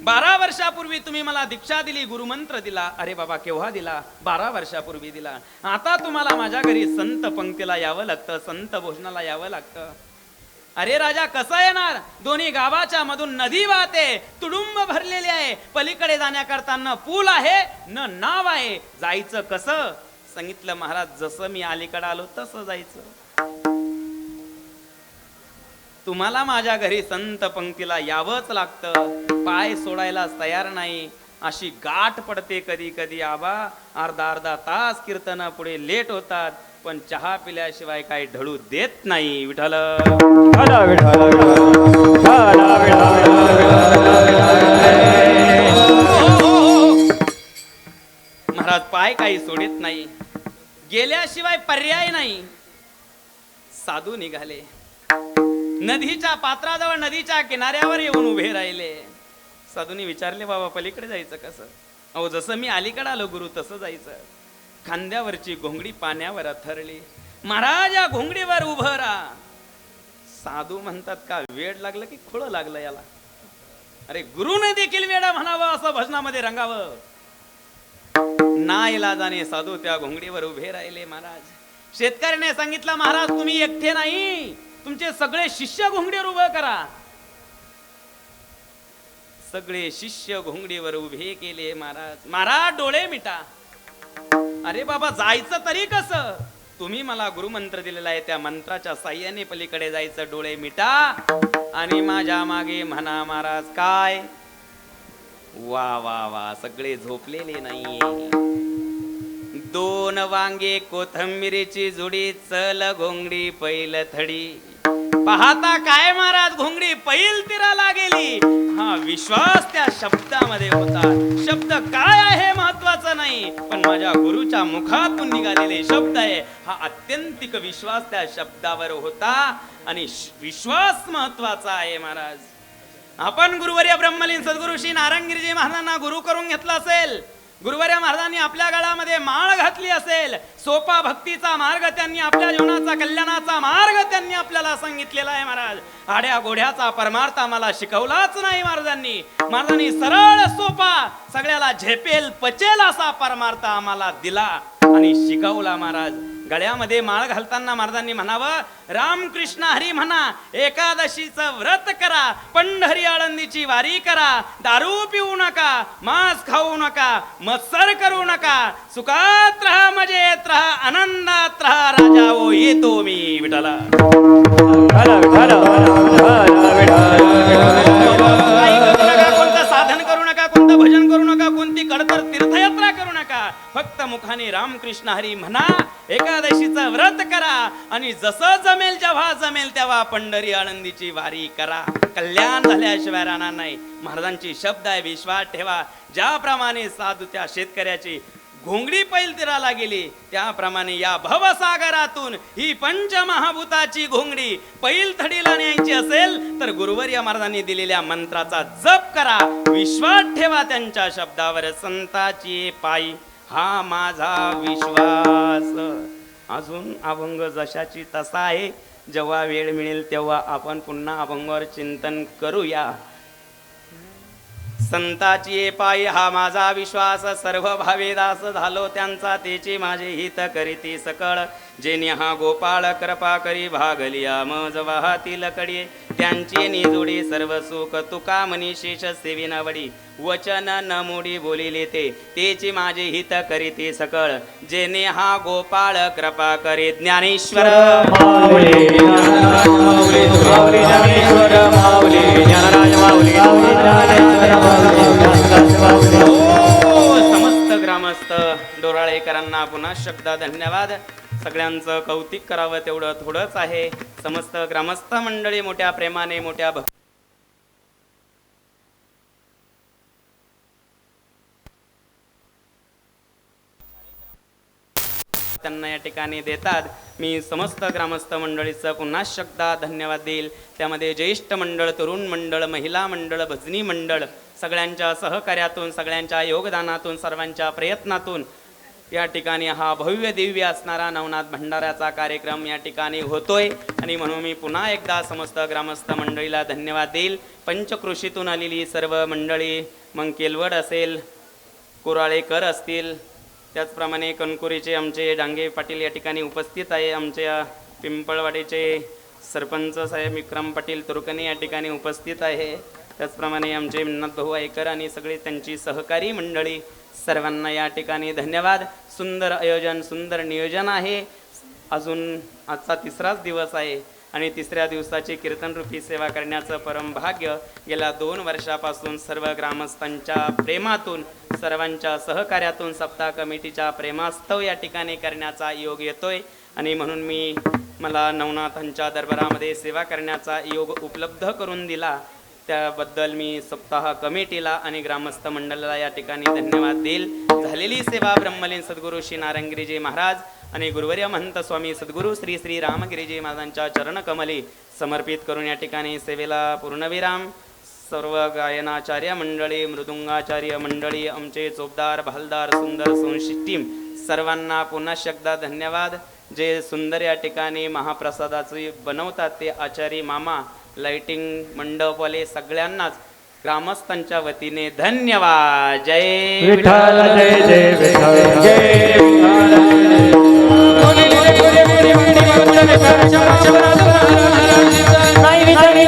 12 वर्षापूर्वी तुम्ही मला दीक्षा दिली, गुरुमंत्र दिला. अरे बाबा केव्हा दिला? 12 वर्षापूर्वी दिला. आता तुम्हाला माझ्या घरी संत पंक्तीला यावं लागतं, संत भोजनाला यावं लागतं. अरे राजा कसं येणार? दोन्ही गावाच्या मधून नदी वाहते, तुडुंब भरलेले आहे. पलीकडे जाण्याकरता न पूल आहे न नाव आहे. जायचं कसं? सांगितलं महाराज जसं मी अलीकडे आलो तसं जायचं. तुम्हाला माझ्या घरी संत पंक्तीला यावंच लागतं. पाय सोडायला तयार नाही. अशी गाठ पडते कधी कधी आबा. अर्धा तास कीर्तना पुढे लेट होतात पण चहा पिल्याशिवाय काही ढळू देत नाही. विठ्ठल महाराज पाय काही सोडित नाही. गेल्याशिवाय पर्याय नाही. साधू निघाले. नदीच्या पात्राजवळ नदीच्या किनाऱ्यावर येऊन उभे राहिले. साधूंनी विचारले बाबा पलीकडे जायचं कसं? अहो जसं मी अलीकडे आलो गुरु तसं जायचं. खांद्यावरची घोंगडी पाण्यावर अथरली. महाराज या घोंगडीवर उभं राहा. साधू म्हणतात का वेड लागलं की खुळं लागलं याला? अरे गुरुने देखील वेडा म्हणावं असं भजनामध्ये रंगावं. नाईलाजाने साधू त्या घोंगडीवर उभे राहिले. महाराज शेतकऱ्याने सांगितलं महाराज तुम्ही एकटे नाही, तुमचे सगळे शिष्य घोंगडीवर उभं करा. सगळे शिष्य घोंगडीवर उभे केले. महाराज डोळे मिटा. अरे बाबा जायचं तरी कसं? तुम्ही मला गुरुमंत्र दिलेला आहे त्या मंत्राच्या साह्याने पलीकडे जायचं. डोळे मिटा आणि माझ्या मागे म्हणा महाराज काय? वा वा वा सगळे झोपलेले नाही. 2 वांगे कोथंबिरीची जुडी चल घोंगडी पैल थडी. पाहता काय महाराज घोंगडी पैल तीराला गेली. हा विश्वास त्या शब्दामध्ये होता. शब्द काय आहे महत्वाचं नाही पण माझ्या गुरुच्या मुखातून निघालेले शब्द आहे हा अत्यंतिक विश्वास त्या शब्दावर होता. आणि विश्वास महत्वाचा आहे. महाराज आपण गुरुवर्य ब्रह्मलीन सद्गुरु श्री नारायणगिरीजी महाराजांना गुरु करून घेतला असेल. गुरुवर्य महाराजांनी आपल्या गळामध्ये माळ घातली असेल. सोपा भक्तीचा मार्ग त्यांनी आपल्या जीवनाचा कल्याणाचा मार्ग त्यांनी आपल्याला सांगितलेला आहे. महाराज आड्या गोड्याचा परमार्थ आम्हाला शिकवलाच नाही महाराजांनी सरळ सोपा सगळ्याला झेपेल पचेल असा परमार्थ आम्हाला दिला आणि शिकवला. महाराज गळ्यामध्ये माळ घालताना महाराजांनी म्हणावं रामकृष्ण हरी म्हणा. एकादशीचं व्रत करा. पंढरी आळंदीची वारी करा. दारू पिऊ नका. मांस खाऊ नका. मत्सर करू नका. सुखात राहा, मजेत राहा, आनंदात राहा. राजा ओ येतो मी. विठ्ठला कोणतं साधन करू नका, कोणतं भजन करू नका, कोणती कडतर तीर्थयात्रा करू नका. फक्त मुखाने रामकृष्ण हरी म्हणा. एकादशीचं व्रत करा आणि जसं जमेल जेव्हा जमेल तेव्हा पंढरी आळंदीची वारी करा. कल्याण झाल्याशिवाय राहणार नाही. महाराजांची शब्द आहे विश्वास ठेवा. ज्याप्रमाणे साधू त्या शेतकऱ्याची घोंगडी पैल तीराला गेली त्याप्रमाणे या भवसागरातून ही पंचमहाभूताची घोंगडी पैल थडीला न्यायची असेल तर गुरुवर्य महाराजांनी दिलेल्या मंत्राचा जप करा. विश्वास ठेवा त्यांच्या शब्दावर. संताची पायी हा माझा विश्वास. अजून अभंग जशाची तसा आहे. जेव्हा वेळ मिळेल तेव्हा आपण पुन्हा अभंगावर चिंतन करूया. संताची ये पायी हा माझा विश्वास, सर्व भावे दास झालो त्यांचा, तेचे माझे हित करीती सकळ. जेणे हा गोपाळ कृपा करी भागलिया मज वाहतील कडे, त्यांची निजोडी सर्व सुख तुका मनी शेष सेविनवडी. वचन न मोडी बोलिले ते, तेचे माझे हित करीती सकळ. जेणे हा गोपाळ कृपा करी. ज्ञानेश्वर माऊली ज्ञानराज माऊली माऊली ज्ञानेश्वर माऊली ज्ञानराज माऊली ज्ञानेश्वर माऊली. समस्त ग्रामस्थ डोराळेकरांना पुन्हा शब्द धन्यवाद. सगळ्यांचं कौतिक करावं तेवढं थोडंच आहे. समस्त ग्रामस्थ मंडळी मोठ्या प्रेमाने मोठ्या त्यांना या ठिकाणी देतात. मी समस्त ग्रामस्थ मंडळीचं पुन्हा शब्दा धन्यवाद देईल. त्यामध्ये ज्येष्ठ मंडळ, तरुण मंडळ, महिला मंडळ, भजनी मंडळ सगळ्यांच्या सहकार्यातून, सगळ्यांच्या योगदानातून, सर्वांच्या प्रयत्नातून या ठिकाणी हा भव्य दिव्य असणारा नवनाथ भंडाऱ्याचा कार्यक्रम या ठिकाणी होतोय. आणि म्हणून मी पुन्हा एकदा समस्त ग्रामस्थ मंडळीला धन्यवाद देईल. पंचक्रोशीतून आलेली सर्व मंडळी, मग केलवड असेल, कोराळेकर असतील, त्याचप्रमाणे कणकुरीचे आमचे डांगे पाटील या ठिकाणी उपस्थित आहे. आमच्या पिंपळवाडीचे सरपंच साहेब विक्रम पाटील तुर्कणे या ठिकाणी उपस्थित आहे. त्याचप्रमाणे आमचे मिन्नाथ भाऊ आयकर आणि सगळे त्यांची सहकारी मंडळी, सर्वांना या ठिकाणी धन्यवाद. सुंदर आयोजन, सुंदर नियोजन आहे. अजून आजचा तिसराच दिवस आहे आणि तिसऱ्या दिवसाची कीर्तनरूपी सेवा करण्याचं परम भाग्य गेल्या 2 वर्षापासून सर्व ग्रामस्थांच्या प्रेमातून, सर्वांच्या सहकार्यातून, सप्ताह कमिटीच्या प्रेमास्तव या ठिकाणी करण्याचा योग येतोय. आणि म्हणून मला नवनाथांच्या दरबारामध्ये सेवा करण्याचा योग उपलब्ध करून दिला. त्याबद्दल मी सप्ताह कमिटीला आणि ग्रामस्थ मंडळाला या ठिकाणी धन्यवाद देईल. झालेली सेवा ब्रह्मलीन सद्गुरू श्री नारायणगिरीजी महाराज आणि गुरुवर्य महंत स्वामी सद्गुरू श्री श्री रामगिरीजी महाराजांच्या चरणकमली समर्पित करून या ठिकाणी सेवेला पूर्णविराम. सर्व गायनाचार्य मंडळी, मृदुंगाचार्य मंडळी, आमचे चोपदार, भालदार, सुंदर संशिष्टीम सर्वांना पुन्हा एकदा धन्यवाद. जे सुंदर या ठिकाणी महाप्रसादाचे बनवतात ते आचारी मामा, लाइटिंग मंडपवाले सगळ्यांनाच ग्रामस्थांच्या वतीने धन्यवाद. जय विठ्ठल जय जय विठ्ठल जय नाही विचारी